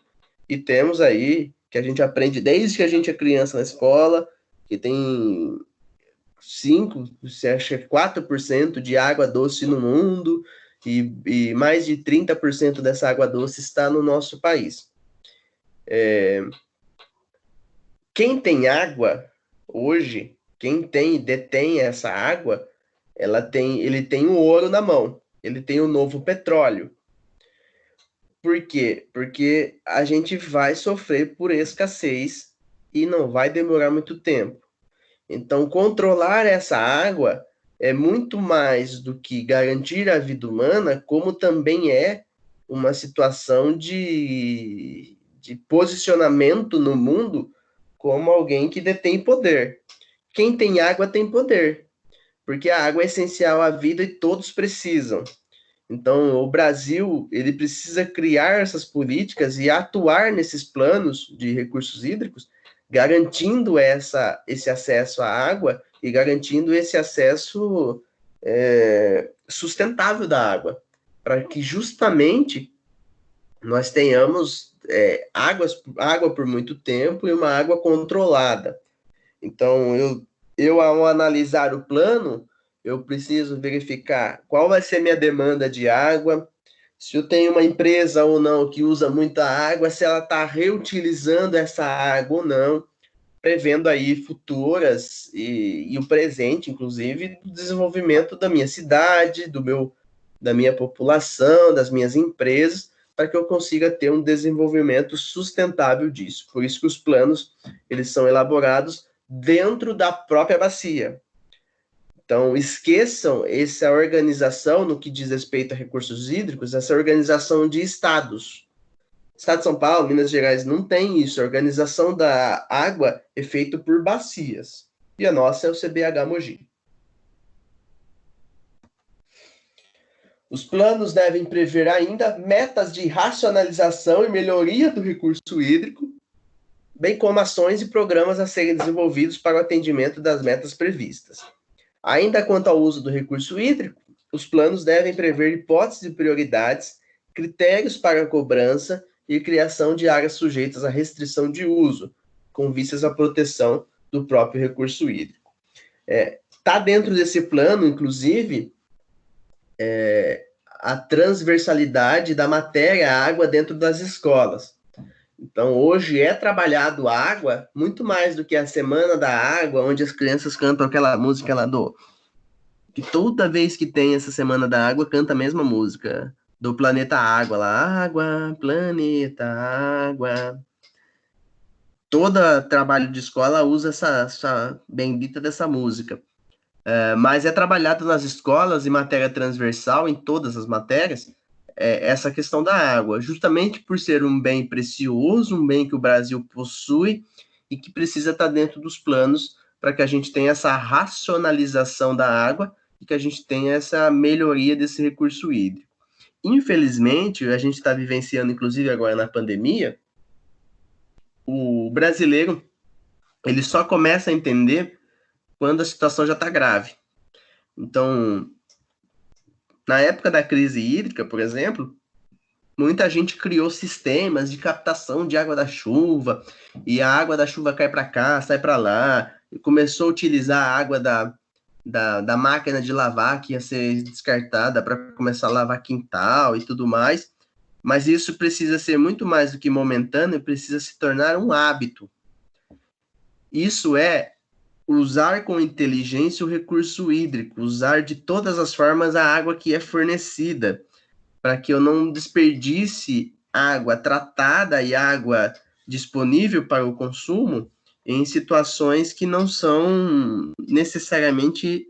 E temos aí, que a gente aprende desde que a gente é criança na escola, que tem 4% de água doce no mundo, e mais de 30% dessa água doce está no nosso país. Quem tem água hoje, quem detém essa água, ele tem o ouro na mão, ele tem o novo petróleo. Por quê? Porque a gente vai sofrer por escassez e não vai demorar muito tempo. Então, controlar essa água é muito mais do que garantir a vida humana, como também é uma situação de posicionamento no mundo como alguém que detém poder. Quem tem água tem poder, porque a água é essencial à vida e todos precisam. Então, o Brasil, ele precisa criar essas políticas e atuar nesses planos de recursos hídricos, garantindo esse acesso à água e garantindo esse acesso sustentável da água, para que justamente nós tenhamos água por muito tempo e uma água controlada. Então, eu ao analisar o plano, eu preciso verificar qual vai ser minha demanda de água, se eu tenho uma empresa ou não que usa muita água, se ela está reutilizando essa água ou não, prevendo aí futuras e o presente, inclusive, do desenvolvimento da minha cidade, da minha população, das minhas empresas, para que eu consiga ter um desenvolvimento sustentável disso. Por isso que os planos, eles são elaborados dentro da própria bacia. Então, esqueçam essa organização, no que diz respeito a recursos hídricos, essa organização de estados. Estado de São Paulo, Minas Gerais, não tem isso. A organização da água é feita por bacias. E a nossa é o CBH Mogi. Os planos devem prever ainda metas de racionalização e melhoria do recurso hídrico, bem como ações e programas a serem desenvolvidos para o atendimento das metas previstas. Ainda quanto ao uso do recurso hídrico, os planos devem prever hipóteses de prioridades, critérios para a cobrança e criação de áreas sujeitas à restrição de uso, com vistas à proteção do próprio recurso hídrico. Está dentro desse plano, inclusive, a transversalidade da matéria água dentro das escolas. Então, hoje é trabalhado a água muito mais do que a Semana da Água, onde as crianças cantam aquela música lá que toda vez que tem essa Semana da Água, canta a mesma música, do Planeta Água, lá, água, planeta, água. Todo trabalho de escola usa essa bendita dessa música. Mas é trabalhado nas escolas, em matéria transversal, em todas as matérias, essa questão da água, justamente por ser um bem precioso, um bem que o Brasil possui e que precisa estar dentro dos planos para que a gente tenha essa racionalização da água e que a gente tenha essa melhoria desse recurso hídrico. Infelizmente, a gente está vivenciando, inclusive agora na pandemia, o brasileiro ele só começa a entender quando a situação já está grave. Então, na época da crise hídrica, por exemplo, muita gente criou sistemas de captação de água da chuva, e a água da chuva cai para cá, sai para lá, e começou a utilizar a água da máquina de lavar, que ia ser descartada para começar a lavar quintal e tudo mais, mas isso precisa ser muito mais do que momentâneo, precisa se tornar um hábito. Isso é usar com inteligência o recurso hídrico, usar de todas as formas a água que é fornecida, para que eu não desperdice água tratada e água disponível para o consumo em situações que não são necessariamente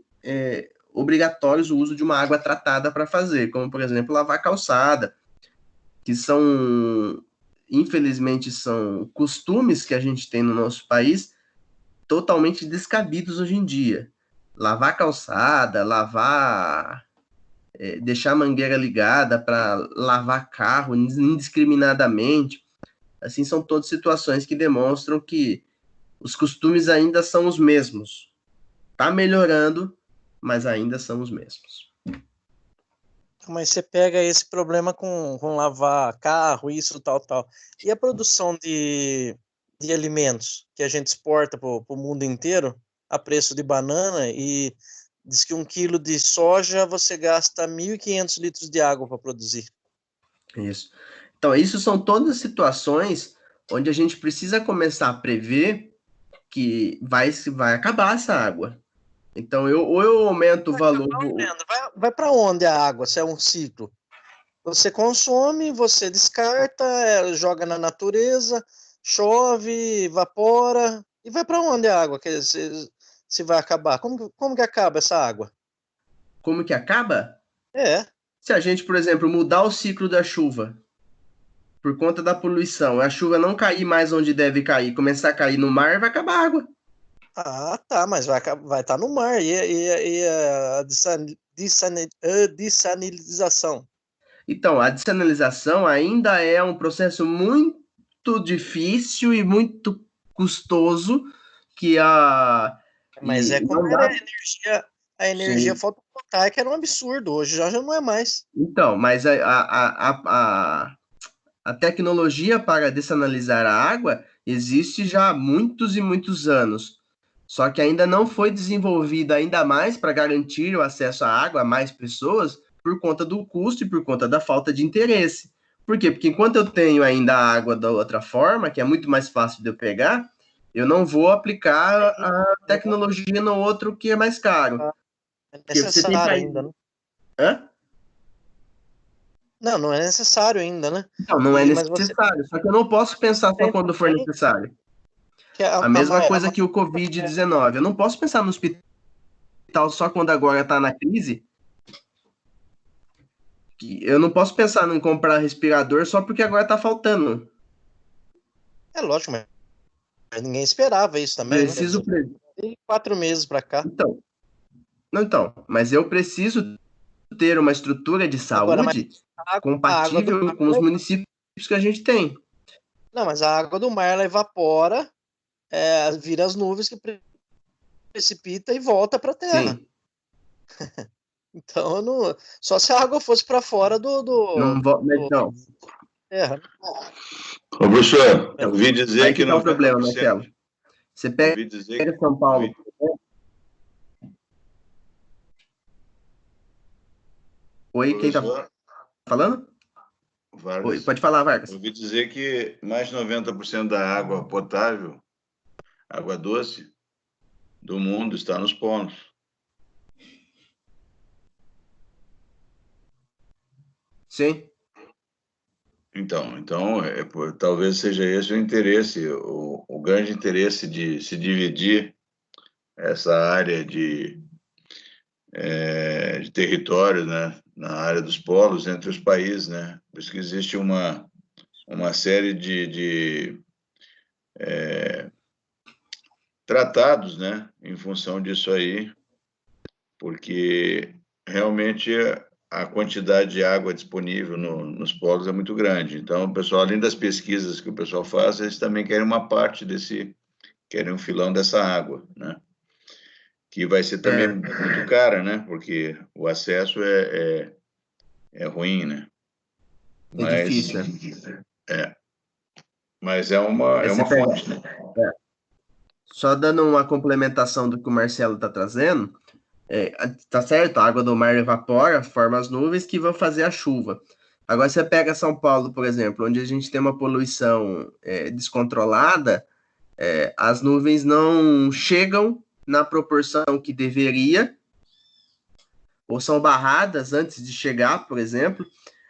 obrigatórios o uso de uma água tratada para fazer, como, por exemplo, lavar calçada, que são, infelizmente, são costumes que a gente tem no nosso país totalmente descabidos hoje em dia. Lavar calçada, deixar a mangueira ligada para lavar carro indiscriminadamente, assim, são todas situações que demonstram que os costumes ainda são os mesmos. Está melhorando, mas ainda são os mesmos. Mas você pega esse problema com lavar carro, isso, tal. E a produção de alimentos que a gente exporta para o mundo inteiro a preço de banana, e diz que 1 quilo de soja você gasta 1.500 litros de água para produzir. Isso. Então, isso são todas situações onde a gente precisa começar a prever que vai acabar essa água. Então, ou eu aumento o valor... Vai para onde a água, se é um ciclo? Você consome, você descarta, joga na natureza, chove, evapora, e vai para onde a água? Se vai acabar? Como que acaba essa água? Como que acaba? Se a gente, por exemplo, mudar o ciclo da chuva por conta da poluição, a chuva não cair mais onde deve cair, começar a cair no mar, vai acabar a água. Ah, tá, mas vai estar no mar. E a dessalinização? Então, a dessalinização ainda é um processo muito difícil e muito custoso que Mas como a energia fotovoltaica era um absurdo, hoje já não é mais. Então, mas a tecnologia para dessalinizar a água existe já há muitos e muitos anos, só que ainda não foi desenvolvida ainda mais para garantir o acesso à água a mais pessoas por conta do custo e por conta da falta de interesse. Por quê? Porque enquanto eu tenho ainda a água da outra forma, que é muito mais fácil de eu pegar, eu não vou aplicar a tecnologia no outro que é mais caro. É necessário ainda, né? Hã? Não é necessário ainda, né? Não é necessário, só que eu não posso pensar só quando for necessário. A mesma coisa que o Covid-19. Eu não posso pensar no hospital só quando agora está na crise. Eu não posso pensar em comprar respirador só porque agora está faltando. É lógico, mas ninguém esperava isso também. Preciso... Tem 4 meses para cá. Então, mas eu preciso ter uma estrutura de saúde compatível com os municípios que a gente tem. Não, mas a água do mar ela evapora, vira as nuvens que precipita e volta para a terra. Sim. Então, não, só se a água fosse para fora Mas não. terra. Ô, professor, Então, ouvi dizer aí que que tá o problema, 90%. Marcelo. Você Ouvi dizer pega São Paulo. Oi, quem tá professor falando? Oi, Vargas, pode falar, Vargas. ouvi dizer que mais de 90% da água potável, água doce, do mundo está nos polos. Sim. Então talvez seja esse o interesse, o grande interesse de se dividir essa área de território, né, na área dos polos entre os países, né? Por isso que existe uma série de tratados, né, em função disso aí, porque realmente a quantidade de água disponível nos polos é muito grande. Então, o pessoal, além das pesquisas que o pessoal faz, eles também querem uma parte querem um filão dessa água, né? Que vai ser também muito cara, né? Porque o acesso é ruim, né? É difícil, Mas é uma fonte, né? Só dando uma complementação do que o Marcelo está trazendo, tá certo, a água do mar evapora, forma as nuvens que vão fazer a chuva. Agora você pega São Paulo, por exemplo, onde a gente tem uma poluição descontrolada, as nuvens não chegam na proporção que deveria, ou são barradas antes de chegar, por exemplo.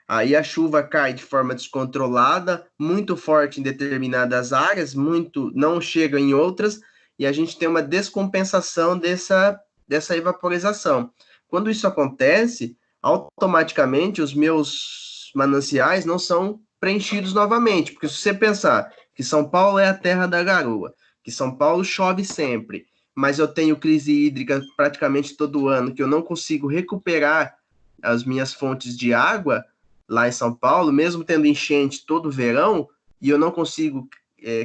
Aí a chuva cai de forma descontrolada, muito forte em determinadas áreas, não chega em outras, e a gente tem uma descompensação dessa evaporização. Quando isso acontece, automaticamente os meus mananciais não são preenchidos novamente, porque se você pensar que São Paulo é a terra da garoa, que São Paulo chove sempre, mas eu tenho crise hídrica praticamente todo ano, que eu não consigo recuperar as minhas fontes de água lá em São Paulo, mesmo tendo enchente todo verão, e eu não consigo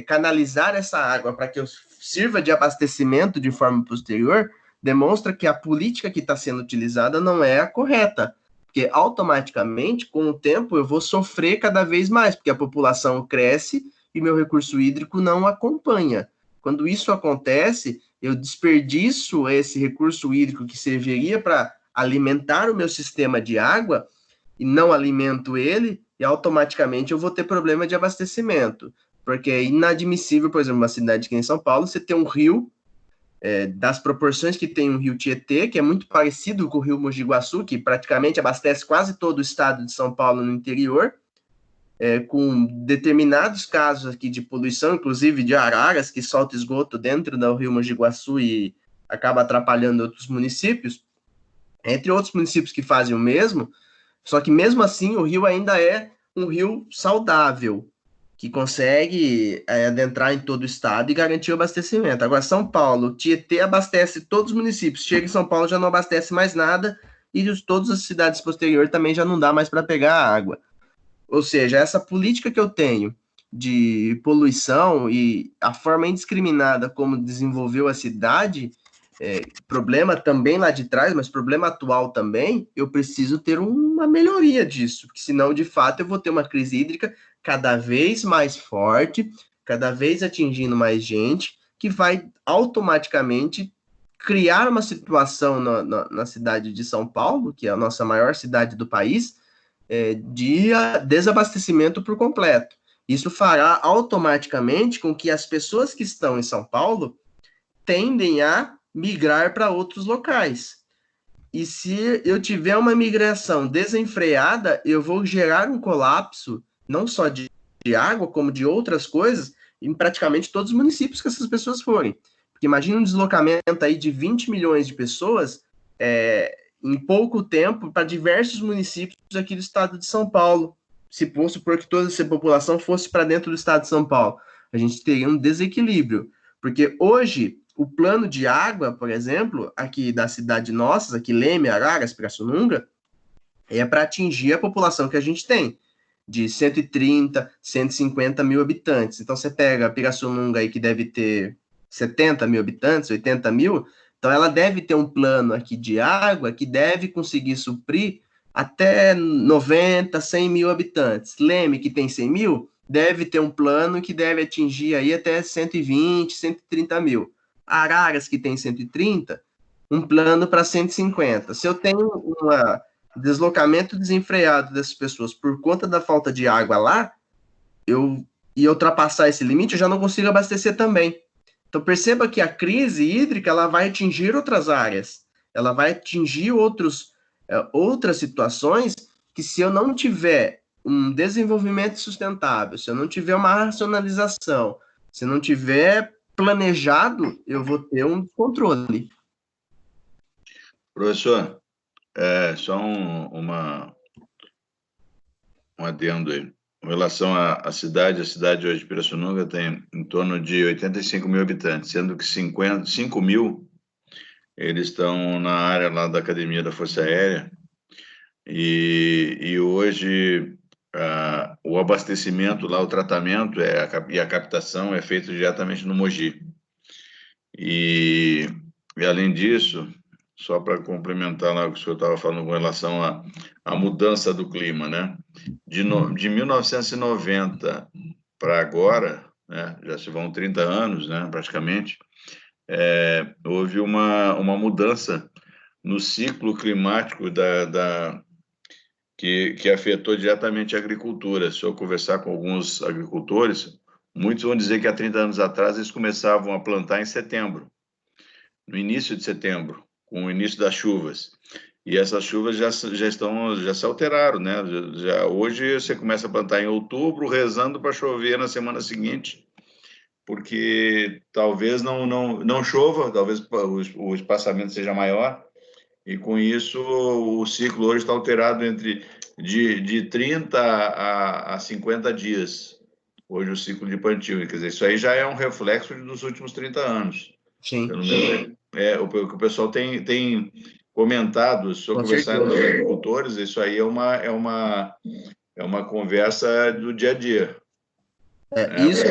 canalizar essa água para que eu sirva de abastecimento de forma posterior, demonstra que a política que está sendo utilizada não é a correta, porque automaticamente, com o tempo, eu vou sofrer cada vez mais, porque a população cresce e meu recurso hídrico não acompanha. Quando isso acontece, eu desperdiço esse recurso hídrico que serviria para alimentar o meu sistema de água e não alimento ele, e automaticamente eu vou ter problema de abastecimento. Porque é inadmissível, por exemplo, uma cidade que em São Paulo, você ter um rio das proporções que tem o rio Tietê, que é muito parecido com o rio Mogi Guaçu, que praticamente abastece quase todo o estado de São Paulo no interior, com determinados casos aqui de poluição, inclusive de araras, que solta esgoto dentro do rio Mogi Guaçu e acaba atrapalhando outros municípios, entre outros municípios que fazem o mesmo, só que mesmo assim o rio ainda é um rio saudável, que consegue adentrar em todo o estado e garantir o abastecimento. Agora, São Paulo, Tietê abastece todos os municípios, chega em São Paulo já não abastece mais nada, e todas as cidades posteriores também já não dá mais para pegar a água. Ou seja, essa política que eu tenho de poluição e a forma indiscriminada como desenvolveu a cidade, problema também lá de trás, mas problema atual também, eu preciso ter uma melhoria disso, porque senão, de fato, eu vou ter uma crise hídrica cada vez mais forte, cada vez atingindo mais gente, que vai automaticamente criar uma situação na cidade de São Paulo, que é a nossa maior cidade do país, de desabastecimento por completo. Isso fará automaticamente com que as pessoas que estão em São Paulo tendem a migrar para outros locais. E se eu tiver uma migração desenfreada, eu vou gerar um colapso, não só de água, como de outras coisas, em praticamente todos os municípios que essas pessoas forem. Porque imagina um deslocamento aí de 20 milhões de pessoas em pouco tempo para diversos municípios aqui do estado de São Paulo. Se fosse supor que toda essa população fosse para dentro do estado de São Paulo, a gente teria um desequilíbrio. Porque hoje, o plano de água, por exemplo, aqui da cidade nossa, aqui Leme, Araras, Pirassununga, é para atingir a população que a gente tem. de 130, 150 mil habitantes. Então, você pega a Pirassununga aí, que deve ter 70 mil habitantes, 80 mil, então ela deve ter um plano aqui de água que deve conseguir suprir até 90, 100 mil habitantes. Leme, que tem 100 mil, deve ter um plano que deve atingir aí até 120, 130 mil. Araras, que tem 130, um plano para 150. Se eu tenho um deslocamento desenfreado dessas pessoas por conta da falta de água lá, e ultrapassar esse limite, eu já não consigo abastecer também. Então, perceba que a crise hídrica ela vai atingir outras áreas, ela vai atingir outras situações que, se eu não tiver um desenvolvimento sustentável, se eu não tiver uma racionalização, se eu não tiver planejado, eu vou ter um descontrole. Professor, só um adendo aí. Com relação à cidade, a cidade hoje de Pirassununga tem em torno de 85 mil habitantes, sendo que 5 mil eles estão na área lá da Academia da Força Aérea, e hoje o abastecimento lá, o tratamento e a captação é feito diretamente no Mogi. E além disso, só para complementar lá o que o senhor estava falando com relação à mudança do clima, né? De 1990 para agora, né, já se vão 30 anos, né, praticamente, houve uma mudança no ciclo climático que afetou diretamente a agricultura. Se eu conversar com alguns agricultores, muitos vão dizer que há 30 anos atrás eles começavam a plantar em setembro, no início de setembro, com o início das chuvas. E essas chuvas já se alteraram, né? Hoje você começa a plantar em outubro, rezando para chover na semana seguinte, porque talvez não chova, talvez o espaçamento seja maior, e com isso o ciclo hoje está alterado de 30 a 50 dias, hoje o ciclo de plantio. Quer dizer, isso aí já é um reflexo dos últimos 30 anos. Sim. Pelo menos o que o pessoal tem comentado, se eu conversar com os agricultores, isso aí é uma conversa do dia a dia. Isso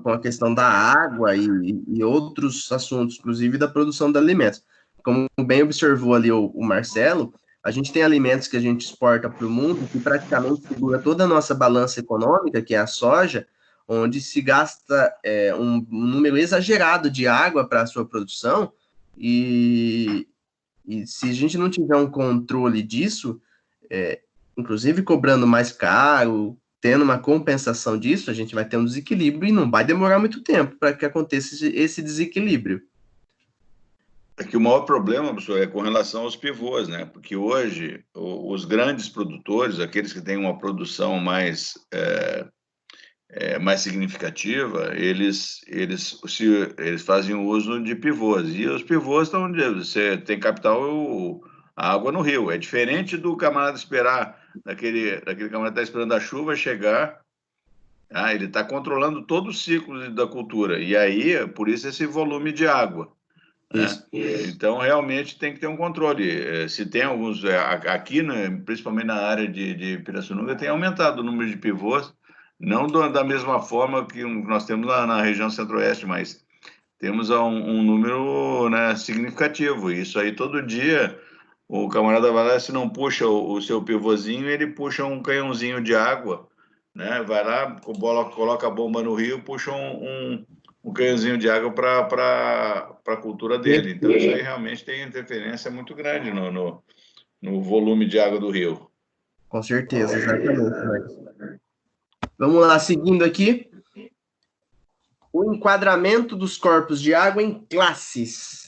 com a questão da água e outros assuntos, inclusive da produção de alimentos. Como bem observou ali o Marcelo, a gente tem alimentos que a gente exporta para o mundo que praticamente segura toda a nossa balança econômica, que é a soja, onde se gasta um número exagerado de água para a sua produção, e se a gente não tiver um controle disso, inclusive cobrando mais caro, tendo uma compensação disso, a gente vai ter um desequilíbrio e não vai demorar muito tempo para que aconteça esse desequilíbrio. É que o maior problema, professor, é com relação aos pivôs, né? Porque hoje os grandes produtores, aqueles que têm uma produção mais significativa, eles fazem o uso de pivôs. E os pivôs estão onde você tem capital, a água no rio. É diferente do camarada esperar, daquele camarada que está esperando a chuva chegar. Ele está controlando todo o ciclo da cultura. E aí, por isso, esse volume de água. Isso. Então, realmente tem que ter um controle. Se tem alguns... aqui, né, principalmente na área de Pirassununga, tem aumentado o número de pivôs, não da mesma forma que nós temos na região centro-oeste, mas temos um número, né, significativo. Isso aí, todo dia, o camarada vai lá, se não puxa o seu pivôzinho, ele puxa um canhãozinho de água, né? Vai lá, coloca a bomba no rio, puxa um canhãozinho de água para a cultura dele. Então, isso aí realmente tem interferência muito grande no volume de água do rio. Com certeza, exatamente. Vamos lá, seguindo aqui. O enquadramento dos corpos de água em classes.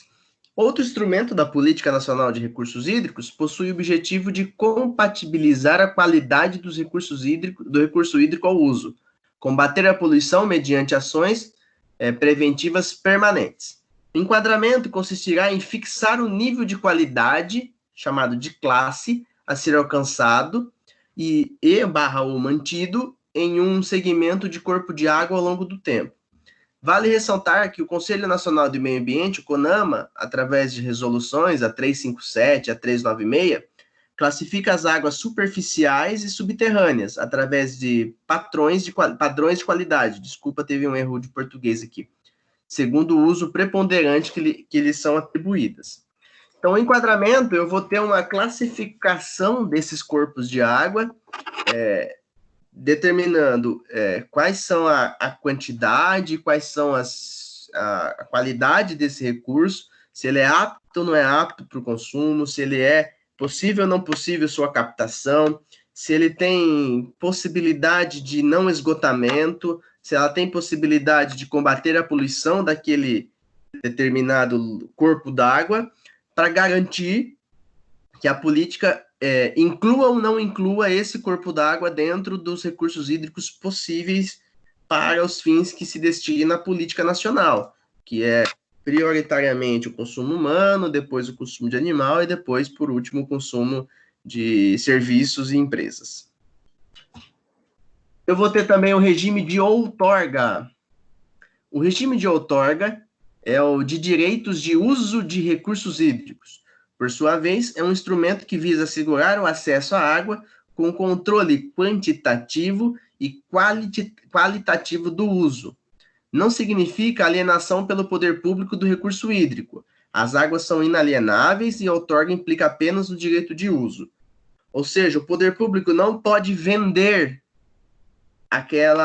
Outro instrumento da Política Nacional de Recursos Hídricos possui o objetivo de compatibilizar a qualidade do recurso hídrico ao uso, combater a poluição mediante ações preventivas permanentes. O enquadramento consistirá em fixar o nível de qualidade, chamado de classe, a ser alcançado ou mantido em um segmento de corpo de água ao longo do tempo. Vale ressaltar que o Conselho Nacional de Meio Ambiente, o CONAMA, através de resoluções, a 357, a 396, classifica as águas superficiais e subterrâneas através de padrões de qualidade. Desculpa, teve um erro de português aqui. Segundo o uso preponderante que lhes são atribuídas. Então, o enquadramento, eu vou ter uma classificação desses corpos de água, determinando quais são a quantidade, quais são a qualidade desse recurso, se ele é apto ou não é apto para o consumo, se ele é possível ou não possível sua captação, se ele tem possibilidade de não esgotamento, se ela tem possibilidade de combater a poluição daquele determinado corpo d'água, para garantir que a política inclua ou não inclua esse corpo d'água dentro dos recursos hídricos possíveis para os fins que se destina à política nacional, que é prioritariamente o consumo humano, depois o consumo de animal e depois, por último, o consumo de serviços e empresas. Eu vou ter também o regime de outorga. O regime de outorga é o de direitos de uso de recursos hídricos. Por sua vez, é um instrumento que visa assegurar o acesso à água com controle quantitativo e qualitativo do uso. Não significa alienação pelo poder público do recurso hídrico. As águas são inalienáveis e outorga implica apenas o direito de uso. Ou seja, o poder público não pode vender aquele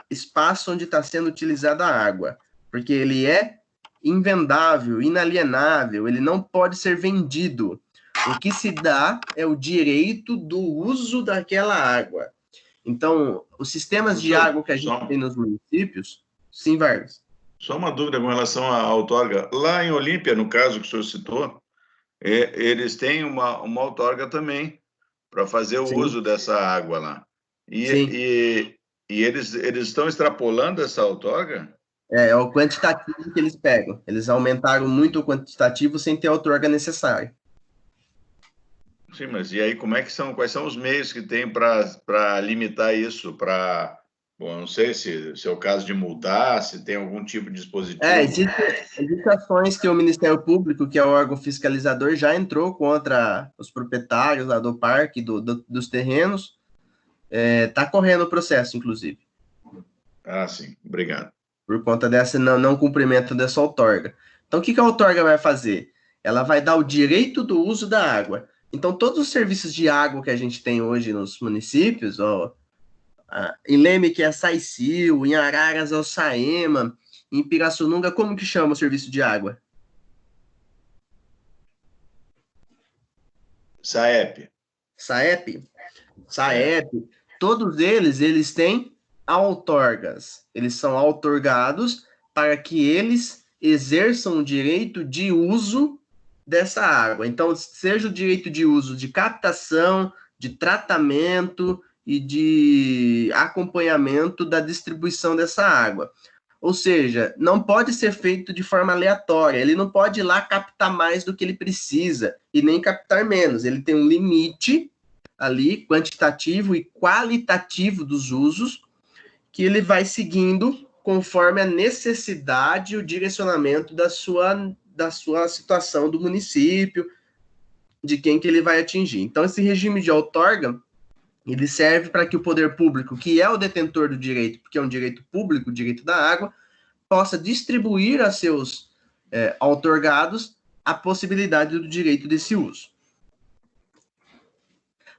espaço onde está sendo utilizada a água, porque ele é invendável, inalienável, ele não pode ser vendido. O que se dá é o direito do uso daquela água. Então, os sistemas de água que a gente tem nos municípios... Sim, Vargas. Só uma dúvida com relação à outorga. Lá em Olímpia, no caso que o senhor citou, eles têm uma outorga também para fazer o uso dessa água lá. E eles estão extrapolando essa outorga? É o quantitativo que eles pegam. Eles aumentaram muito o quantitativo sem ter a outorga necessária. Sim, mas e aí quais são os meios que tem para limitar isso? Bom, eu não sei se é o caso de multar, se tem algum tipo de dispositivo. Existem ações que o Ministério Público, que é o órgão fiscalizador, já entrou contra os proprietários lá do parque, dos terrenos. Está correndo o processo, inclusive. Ah, sim. Obrigado. Por conta desse não cumprimento dessa outorga. Então, o que a outorga vai fazer? Ela vai dar o direito do uso da água. Então, todos os serviços de água que a gente tem hoje nos municípios, em Leme, que é a Saicil, em Araras é o Saema, em Pirassununga, como que chama o serviço de água? SAEP. SAEP. Todos eles têm outorgas. Eles são outorgados para que eles exerçam o direito de uso dessa água. Então, seja o direito de uso de captação, de tratamento e de acompanhamento da distribuição dessa água. Ou seja, não pode ser feito de forma aleatória. Ele não pode ir lá captar mais do que ele precisa e nem captar menos. Ele tem um limite ali, quantitativo e qualitativo dos usos, que ele vai seguindo conforme a necessidade e o direcionamento da sua situação do município, de quem que ele vai atingir. Então, esse regime de outorga, ele serve para que o poder público, que é o detentor do direito, porque é um direito público, o direito da água, possa distribuir a seus outorgados a possibilidade do direito desse uso.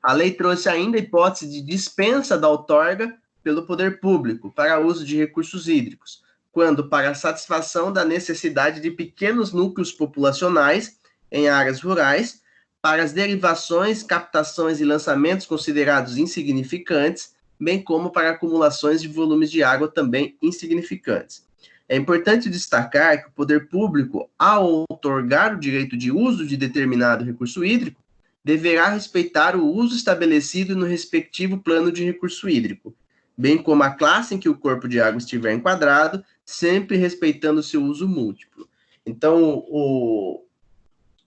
A lei trouxe ainda a hipótese de dispensa da outorga pelo poder público para uso de recursos hídricos, quando para a satisfação da necessidade de pequenos núcleos populacionais em áreas rurais, para as derivações, captações e lançamentos considerados insignificantes, bem como para acumulações de volumes de água também insignificantes. É importante destacar que o poder público, ao outorgar o direito de uso de determinado recurso hídrico, deverá respeitar o uso estabelecido no respectivo plano de recurso hídrico, bem como a classe em que o corpo de água estiver enquadrado, sempre respeitando seu uso múltiplo. Então, o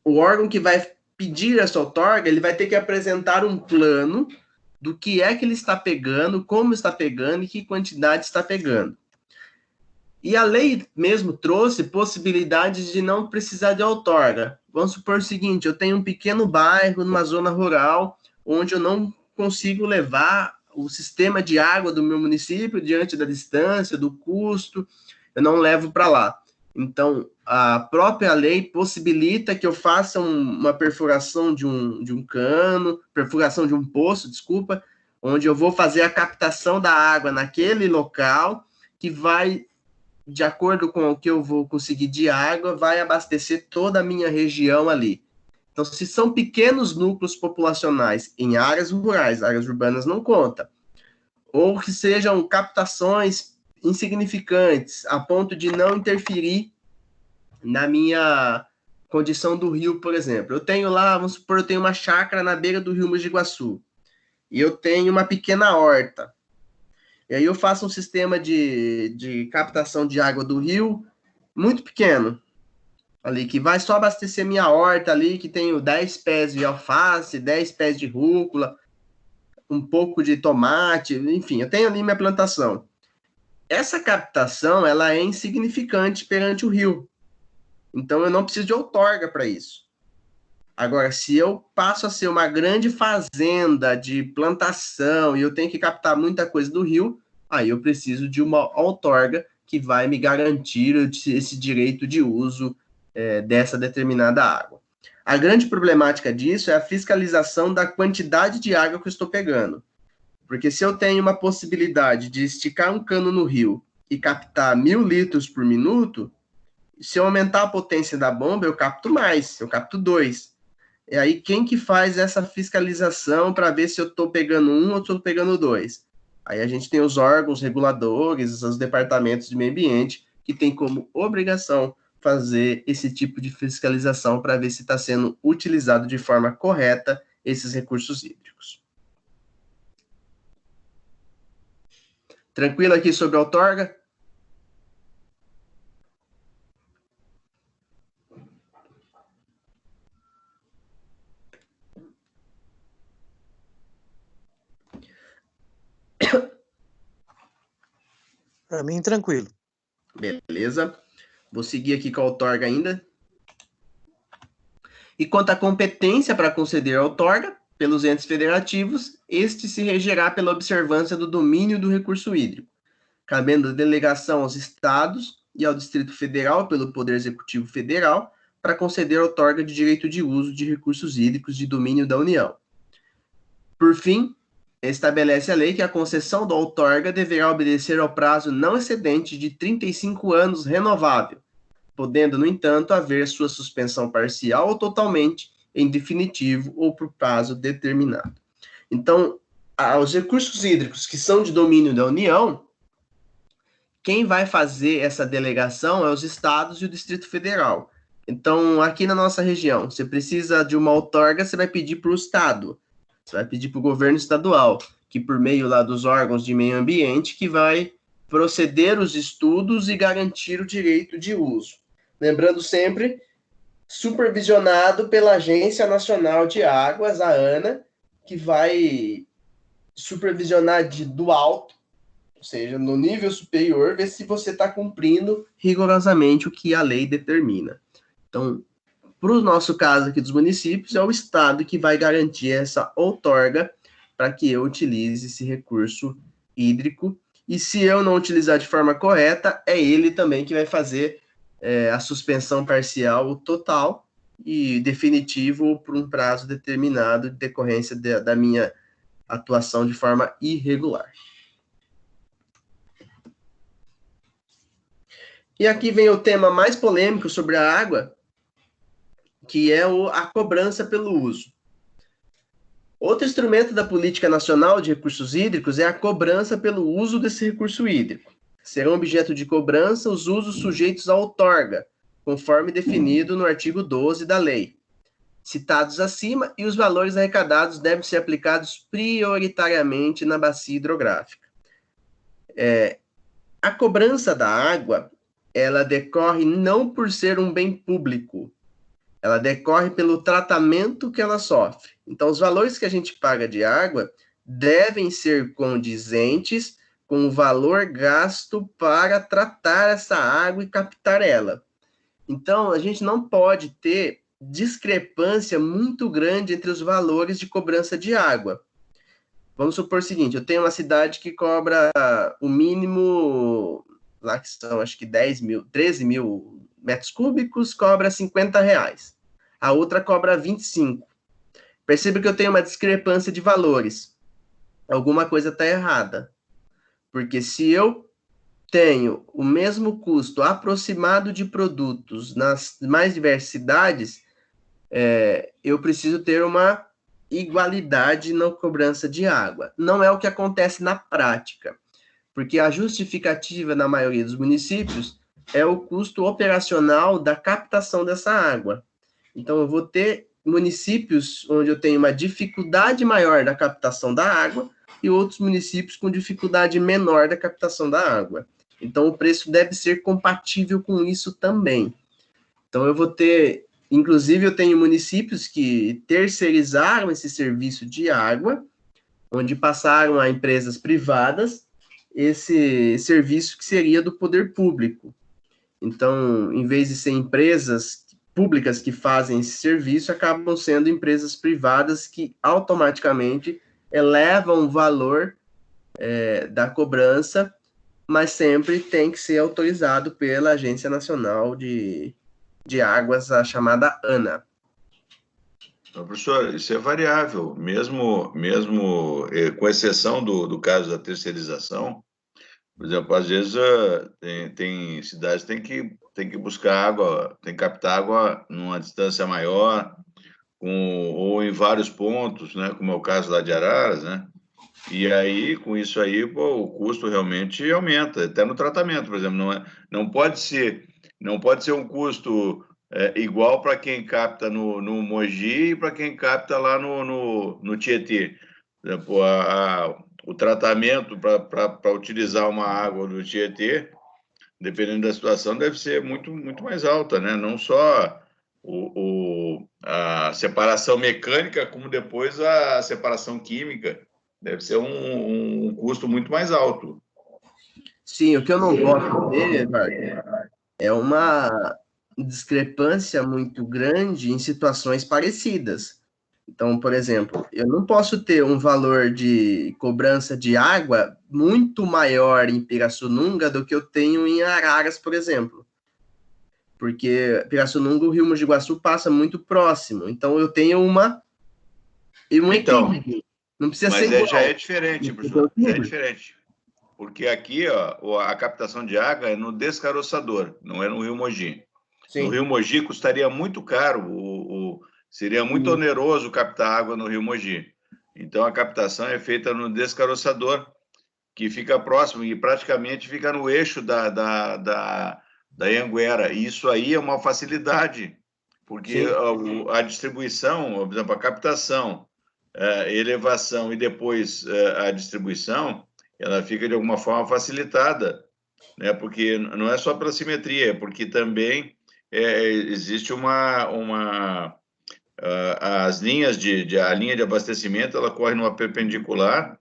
órgão que vai pedir essa outorga, ele vai ter que apresentar um plano do que é que ele está pegando, como está pegando e que quantidade está pegando. E a lei mesmo trouxe possibilidades de não precisar de outorga. Vamos supor o seguinte, eu tenho um pequeno bairro numa zona rural, onde eu não consigo levar o sistema de água do meu município diante da distância, do custo, eu não levo para lá. Então, a própria lei possibilita que eu faça uma perfuração de um cano, perfuração de um poço, desculpa, onde eu vou fazer a captação da água naquele local, que vai, de acordo com o que eu vou conseguir de água, vai abastecer toda a minha região ali. Então, se são pequenos núcleos populacionais em áreas rurais, áreas urbanas não conta, ou que sejam captações insignificantes, a ponto de não interferir na minha condição do rio, por exemplo. Eu tenho lá, vamos supor, eu tenho uma chácara na beira do rio Mogi Guaçu, e eu tenho uma pequena horta. E aí eu faço um sistema de captação de água do rio muito pequeno, ali, que vai só abastecer minha horta ali, que tenho 10 pés de alface, 10 pés de rúcula, um pouco de tomate, enfim, eu tenho ali minha plantação. Essa captação, ela é insignificante perante o rio. Então, eu não preciso de outorga para isso. Agora, se eu passo a ser uma grande fazenda de plantação e eu tenho que captar muita coisa do rio, aí eu preciso de uma outorga que vai me garantir esse direito de uso dessa determinada água. A grande problemática disso é a fiscalização da quantidade de água que eu estou pegando. Porque se eu tenho uma possibilidade de esticar um cano no rio e captar 1.000 litros por minuto, se eu aumentar a potência da bomba, eu capto mais, eu capto 2. E aí, quem que faz essa fiscalização para ver se eu estou pegando 1 ou estou pegando 2? Aí a gente tem os órgãos reguladores, os departamentos de meio ambiente, que tem como obrigação fazer esse tipo de fiscalização para ver se está sendo utilizado de forma correta esses recursos hídricos. Tranquilo aqui sobre a outorga? Para mim, tranquilo. Beleza. Vou seguir aqui com a outorga ainda. E quanto à competência para conceder a outorga pelos entes federativos, este se regerá pela observância do domínio do recurso hídrico, cabendo a delegação aos estados e ao Distrito Federal pelo Poder Executivo Federal para conceder a outorga de direito de uso de recursos hídricos de domínio da União. Por fim, estabelece a lei que a concessão da outorga deverá obedecer ao prazo não excedente de 35 anos renovável, podendo, no entanto, haver sua suspensão parcial ou totalmente em definitivo ou por prazo determinado. Então, os recursos hídricos que são de domínio da União, quem vai fazer essa delegação é os estados e o Distrito Federal. Então, aqui na nossa região, você precisa de uma outorga, você vai pedir para o estado, você vai pedir para o governo estadual, que por meio lá dos órgãos de meio ambiente, que vai proceder os estudos e garantir o direito de uso. Lembrando sempre, supervisionado pela Agência Nacional de Águas, a ANA, que vai supervisionar do alto, ou seja, no nível superior, ver se você está cumprindo rigorosamente o que a lei determina. Então, para o nosso caso aqui dos municípios, é o Estado que vai garantir essa outorga para que eu utilize esse recurso hídrico. E se eu não utilizar de forma correta, é ele também que vai fazer a suspensão parcial ou total e definitivo por um prazo determinado de decorrência da minha atuação de forma irregular. E aqui vem o tema mais polêmico sobre a água, que é a cobrança pelo uso. Outro instrumento da Política Nacional de Recursos Hídricos é a cobrança pelo uso desse recurso hídrico. Serão objeto de cobrança os usos sujeitos à outorga, conforme definido no artigo 12 da lei, citados acima, e os valores arrecadados devem ser aplicados prioritariamente na bacia hidrográfica. A cobrança da água, ela decorre não por ser um bem público, ela decorre pelo tratamento que ela sofre. Então, os valores que a gente paga de água devem ser condizentes com o valor gasto para tratar essa água e captar ela. Então, a gente não pode ter discrepância muito grande entre os valores de cobrança de água. Vamos supor o seguinte, eu tenho uma cidade que cobra o mínimo, lá que são acho que 13 mil metros cúbicos, cobra R$50. A outra cobra 25. Perceba que eu tenho uma discrepância de valores. Alguma coisa está errada. Porque se eu tenho o mesmo custo aproximado de produtos nas mais diversas cidades, eu preciso ter uma igualdade na cobrança de água. Não é o que acontece na prática, porque a justificativa na maioria dos municípios é o custo operacional da captação dessa água. Então, eu vou ter municípios onde eu tenho uma dificuldade maior da captação da água e outros municípios com dificuldade menor da captação da água. Então, o preço deve ser compatível com isso também. Então, eu vou ter... Inclusive, eu tenho municípios que terceirizaram esse serviço de água, onde passaram a empresas privadas esse serviço que seria do poder público. Então, em vez de ser empresas públicas que fazem esse serviço, acabam sendo empresas privadas que automaticamente elevam o valor da cobrança, mas sempre tem que ser autorizado pela Agência Nacional de Águas, a chamada ANA. Então, professor, isso é variável, mesmo com exceção do caso da terceirização. Por exemplo, às vezes tem cidades que tem que buscar água, tem que captar água numa distância maior, ou em vários pontos, né, como é o caso lá de Araras, né? E aí, com isso aí, o custo realmente aumenta, até no tratamento, por exemplo, não pode ser um custo igual para quem capta no Mogi e para quem capta lá no Tietê. Por exemplo, o tratamento para utilizar uma água do Tietê, dependendo da situação, deve ser muito, muito mais alta, né? Não só a separação mecânica, como depois a separação química. Deve ser um custo muito mais alto. Sim, o que eu não posso ver, é uma discrepância muito grande em situações parecidas. Então, por exemplo, eu não posso ter um valor de cobrança de água muito maior em Pirassununga do que eu tenho em Araras, por exemplo. Porque Pirassununga, o Rio Mogi Guaçu passa muito próximo. Então, eu tenho um equilíbrio. Não precisa ser igual. Já é diferente, professor. Já é diferente. Porque aqui, a captação de água é no descaroçador, não é no Rio Mogi. Sim. No Rio Mogi custaria muito caro, seria muito oneroso captar água no Rio Mogi. Então, a captação é feita no descaroçador, que fica próximo e praticamente fica no eixo da Anhanguera. E isso aí é uma facilidade, porque a distribuição, por exemplo, a captação, elevação e depois a distribuição, ela fica de alguma forma facilitada, né? Porque não é só pela simetria, é porque também existe as linhas a linha de abastecimento, ela corre numa perpendicular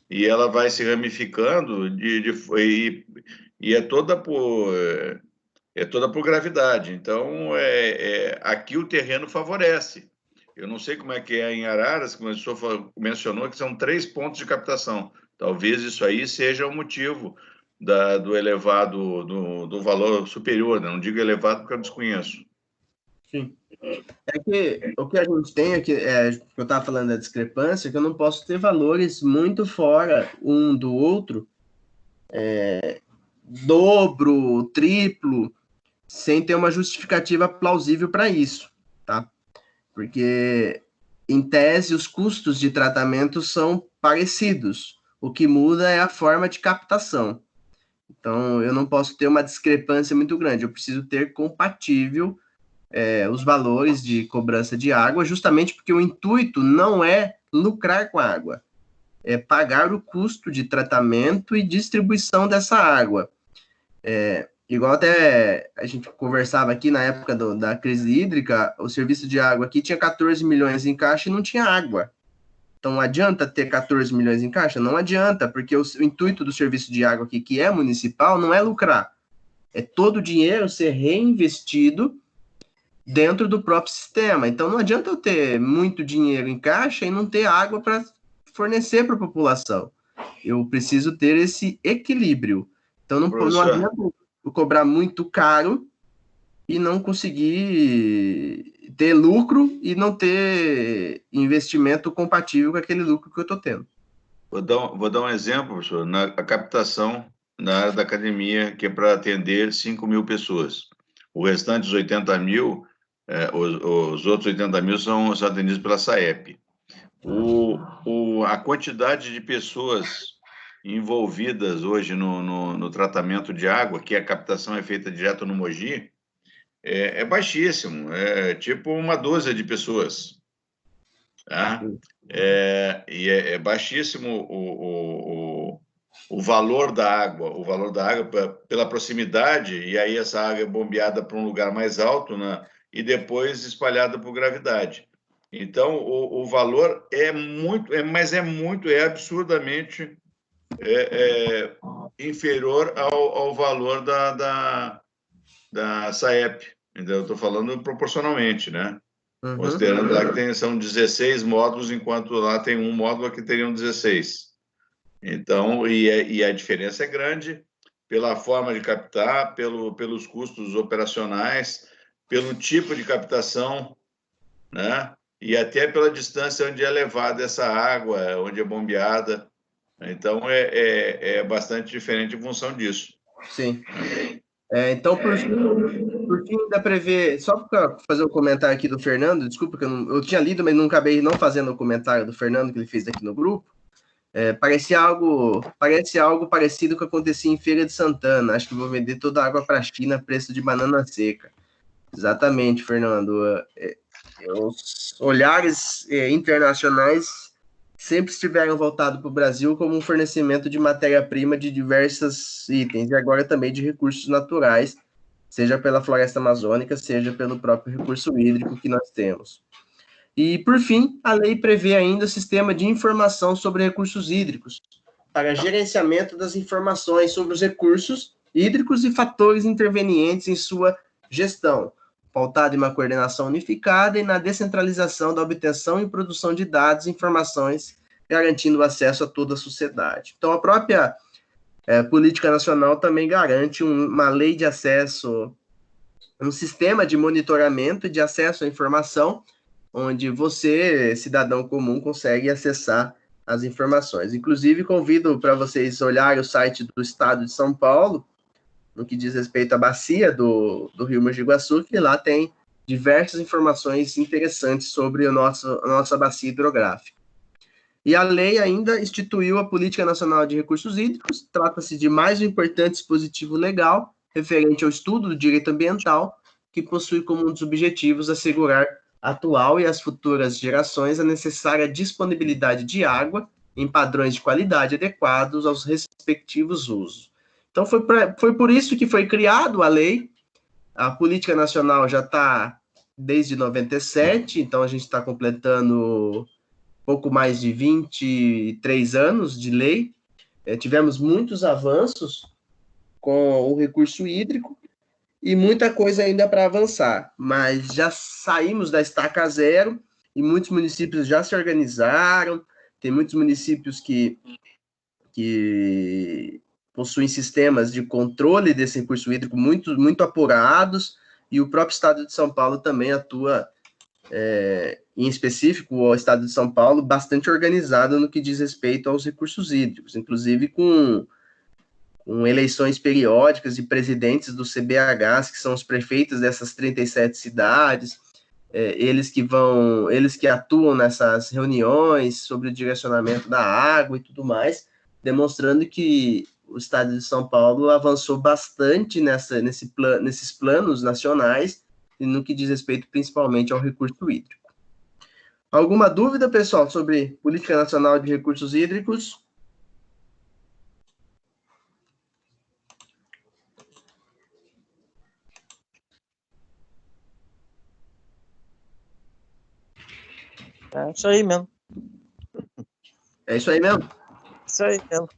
e ela vai se ramificando e é toda por gravidade. Então, aqui o terreno favorece. Eu não sei como é que é em Araras, como o senhor mencionou, que são 3 pontos de captação. Talvez isso aí seja o motivo do elevado, do valor superior, né? Não digo elevado porque eu desconheço. Sim. É que o que a gente tem aqui, eu estava falando da discrepância, que eu não posso ter valores muito fora um do outro, dobro, triplo, sem ter uma justificativa plausível para isso, tá? Porque, em tese, os custos de tratamento são parecidos. O que muda é a forma de captação. Então, eu não posso ter uma discrepância muito grande. Eu preciso ter compatível os valores de cobrança de água, justamente porque o intuito não é lucrar com a água. É pagar o custo de tratamento e distribuição dessa água. Igual até a gente conversava aqui na época da crise hídrica, o serviço de água aqui tinha 14 milhões em caixa e não tinha água. Então, adianta ter 14 milhões em caixa? Não adianta, porque o intuito do serviço de água aqui, que é municipal, não é lucrar. É todo o dinheiro ser reinvestido dentro do próprio sistema. Então, não adianta eu ter muito dinheiro em caixa e não ter água para fornecer para a população. Eu preciso ter esse equilíbrio. Então, não adianta eu cobrar muito caro e não conseguir ter lucro e não ter investimento compatível com aquele lucro que eu estou tendo. Vou dar um exemplo, professor. A captação na área da academia, que é para atender 5.000 pessoas. O restante, os 80 mil, os outros 80 mil são atendidos pela SAEP. A quantidade de pessoas envolvidas hoje no tratamento de água, que a captação é feita direto no Mogi, é baixíssimo, é tipo uma dúzia de pessoas. Tá? É baixíssimo o valor da água, pela proximidade, e aí essa água é bombeada para um lugar mais alto, né, e depois espalhada por gravidade. Então, o valor é absurdamente inferior ao valor da SAEP. Então, eu estou falando proporcionalmente, né? Uhum. Considerando lá que são 16 módulos, enquanto lá tem um módulo que teriam 16. Então, e a diferença é grande pela forma de captar, pelos custos operacionais, pelo tipo de captação, né? E até pela distância onde é levada essa água, onde é bombeada. Então, é bastante diferente em função disso. Sim. Então, por fim, ainda prevê, só para fazer um comentário aqui do Fernando, desculpa que eu tinha lido, mas não acabei não fazendo o comentário do Fernando que ele fez aqui no grupo. Parece algo parecido com o que acontecia em Feira de Santana. Acho que vou vender toda a água para a China a preço de banana seca. Exatamente, Fernando. Os olhares internacionais sempre estiveram voltados para o Brasil como um fornecimento de matéria-prima de diversos itens, e agora também de recursos naturais, seja pela floresta amazônica, seja pelo próprio recurso hídrico que nós temos. E, por fim, a lei prevê ainda o sistema de informação sobre recursos hídricos, para gerenciamento das informações sobre os recursos hídricos e fatores intervenientes em sua gestão, pautado em uma coordenação unificada e na descentralização da obtenção e produção de dados e informações, garantindo o acesso a toda a sociedade. Então, a própria Política Nacional também garante uma lei de acesso, um sistema de monitoramento e de acesso à informação, onde você, cidadão comum, consegue acessar as informações. Inclusive, convido para vocês olharem o site do Estado de São Paulo, no que diz respeito à bacia do Rio Mogi Guaçu, que lá tem diversas informações interessantes sobre a nossa bacia hidrográfica. E a lei ainda instituiu a Política Nacional de Recursos Hídricos. Trata-se de mais um importante dispositivo legal referente ao estudo do direito ambiental, que possui como um dos objetivos assegurar à atual e às futuras gerações a necessária disponibilidade de água em padrões de qualidade adequados aos respectivos usos. Então, foi por isso que foi criado a lei. A Política Nacional já está desde 97, então a gente está completando pouco mais de 23 anos de lei. Tivemos muitos avanços com o recurso hídrico e muita coisa ainda para avançar, mas já saímos da estaca zero e muitos municípios já se organizaram. Tem muitos municípios que possuem sistemas de controle desse recurso hídrico muito, muito apurados, e o próprio Estado de São Paulo também atua, em específico, o Estado de São Paulo, bastante organizado no que diz respeito aos recursos hídricos, inclusive com eleições periódicas de presidentes dos CBHs, que são os prefeitos dessas 37 cidades, eles que atuam nessas reuniões sobre o direcionamento da água e tudo mais, demonstrando que o Estado de São Paulo avançou bastante nesses planos nacionais, e no que diz respeito principalmente ao recurso hídrico. Alguma dúvida, pessoal, sobre Política Nacional de Recursos Hídricos? É isso aí mesmo. É isso aí mesmo? Isso aí mesmo.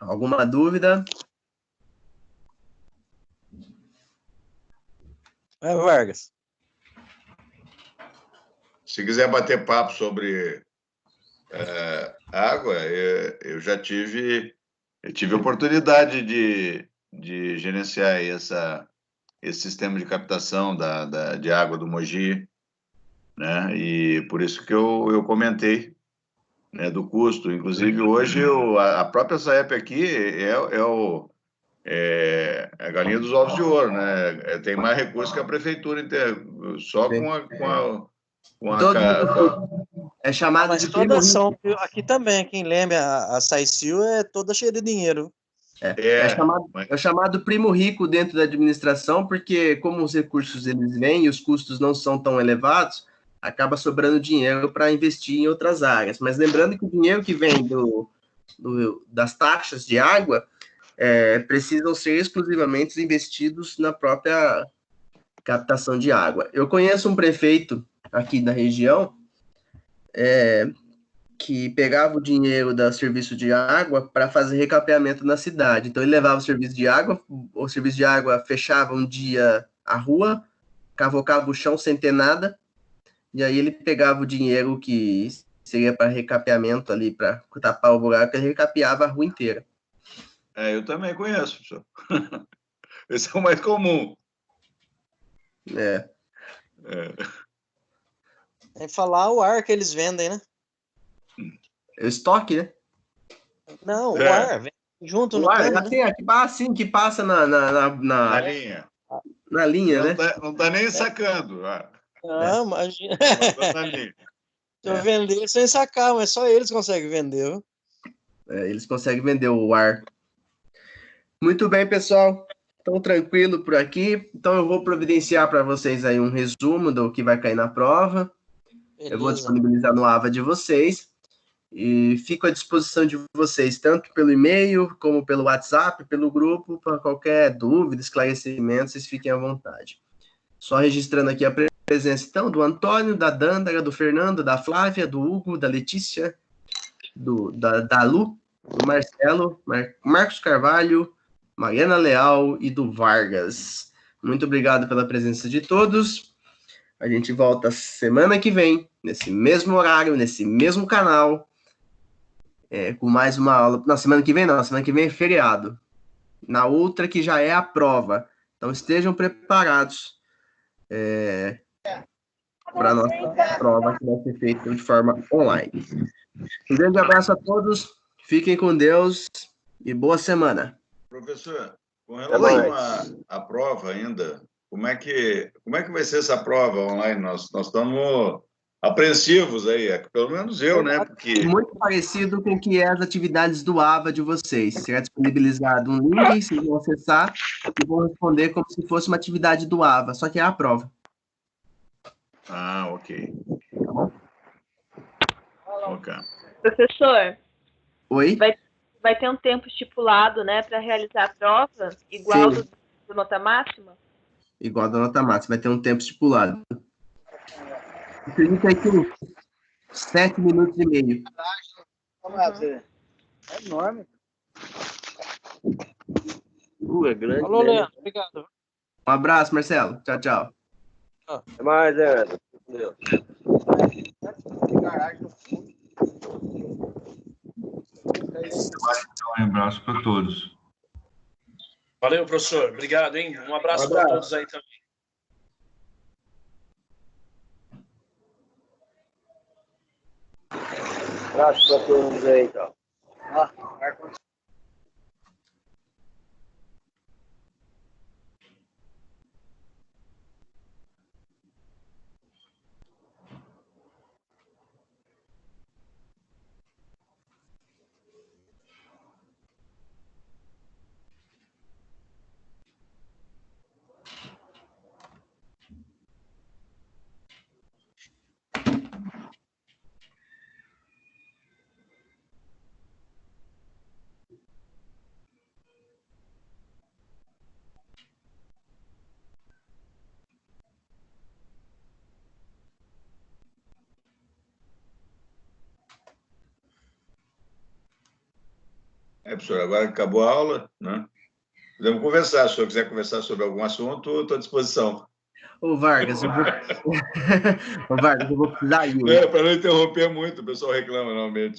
Alguma dúvida? É, Vargas. Se quiser bater papo sobre água, eu já tive oportunidade de gerenciar aí esse sistema de captação de água do Mogi, né? E por isso que eu comentei, né, do custo. Inclusive, hoje a própria SAEP aqui é a galinha dos ovos de ouro, né? Tem mais recursos que a prefeitura inteira, só com É chamado Mas de toda primo ação, aqui também, quem lembra, a Saicil é toda cheia de dinheiro. É chamado primo rico dentro da administração, porque como os recursos eles vêm e os custos não são tão elevados, acaba sobrando dinheiro para investir em outras áreas. Mas lembrando que o dinheiro que vem das taxas de água precisam ser exclusivamente investidos na própria captação de água. Eu conheço um prefeito aqui da região que pegava o dinheiro do serviço de água para fazer recapeamento na cidade. Então, ele levava o serviço de água fechava um dia a rua, cavocava o chão sem ter nada, e aí ele pegava o dinheiro que seria para recapeamento ali, para tapar o buraco, e recapeava a rua inteira. Eu também conheço, professor. Esse é o mais comum. Sem falar o ar que eles vendem, né? O estoque, né? Não, o ar, vem junto no cano, né? Que passa na linha. Na linha, não né? Não tá nem sacando. Não, imagina. Na linha. Se eu vender sem sacar, mas só eles conseguem vender, viu? Eles conseguem vender o ar. Muito bem, pessoal. Estão tranquilo por aqui. Então eu vou providenciar para vocês aí um resumo do que vai cair na prova. Beleza. Eu vou disponibilizar no AVA de vocês. E fico à disposição de vocês, tanto pelo e-mail, como pelo WhatsApp, pelo grupo, para qualquer dúvida, esclarecimento, vocês fiquem à vontade. Só registrando aqui a presença, então, do Antônio, da Dândara, do Fernando, da Flávia, do Hugo, da Letícia, da Lu, do Marcelo, Marcos Carvalho, Mariana Leal e do Vargas. Muito obrigado pela presença de todos. A gente volta semana que vem, nesse mesmo horário, nesse mesmo canal, com mais uma aula. Não, semana que vem não, semana que vem é feriado. Na outra que já é a prova. Então estejam preparados para a nossa prova que vai ser feita de forma online. Um grande abraço a todos, fiquem com Deus e boa semana. Professor, com relação à prova ainda, como é que vai ser essa prova online? Nós estamos apreensivos aí, pelo menos eu, né? Porque... Muito parecido com o que é as atividades do AVA de vocês. Será disponibilizado um link, vocês vão acessar e vão responder como se fosse uma atividade do AVA, só que é a prova. Ok. Tá bom? Ok. Professor. Oi? Vai ter um tempo estipulado, né, para realizar a prova, igual do nota máxima? Igual da nota máxima, vai ter um tempo estipulado. Acredita aí que 7 minutos e meio. É enorme. É grande. Falou, Leandro. Obrigado. Um abraço, Marcelo. Tchau, tchau. Até mais, Leandro. Deus. Um abraço para todos. Valeu, professor. Obrigado, hein? Um abraço para todos aí também. Abraço para todos aí, então. Professor, agora que acabou a aula, né? Podemos conversar. Se o senhor quiser conversar sobre algum assunto, estou à disposição. Ô, Vargas, eu vou... Ô, Vargas, eu vou precisar ir. Para não interromper muito, o pessoal reclama normalmente.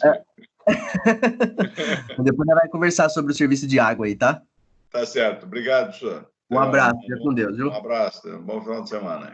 Depois nós vamos conversar sobre o serviço de água aí, tá? Tá certo. Obrigado, senhor. Um abraço. Fica com Deus, viu? Um abraço. Bom final de semana.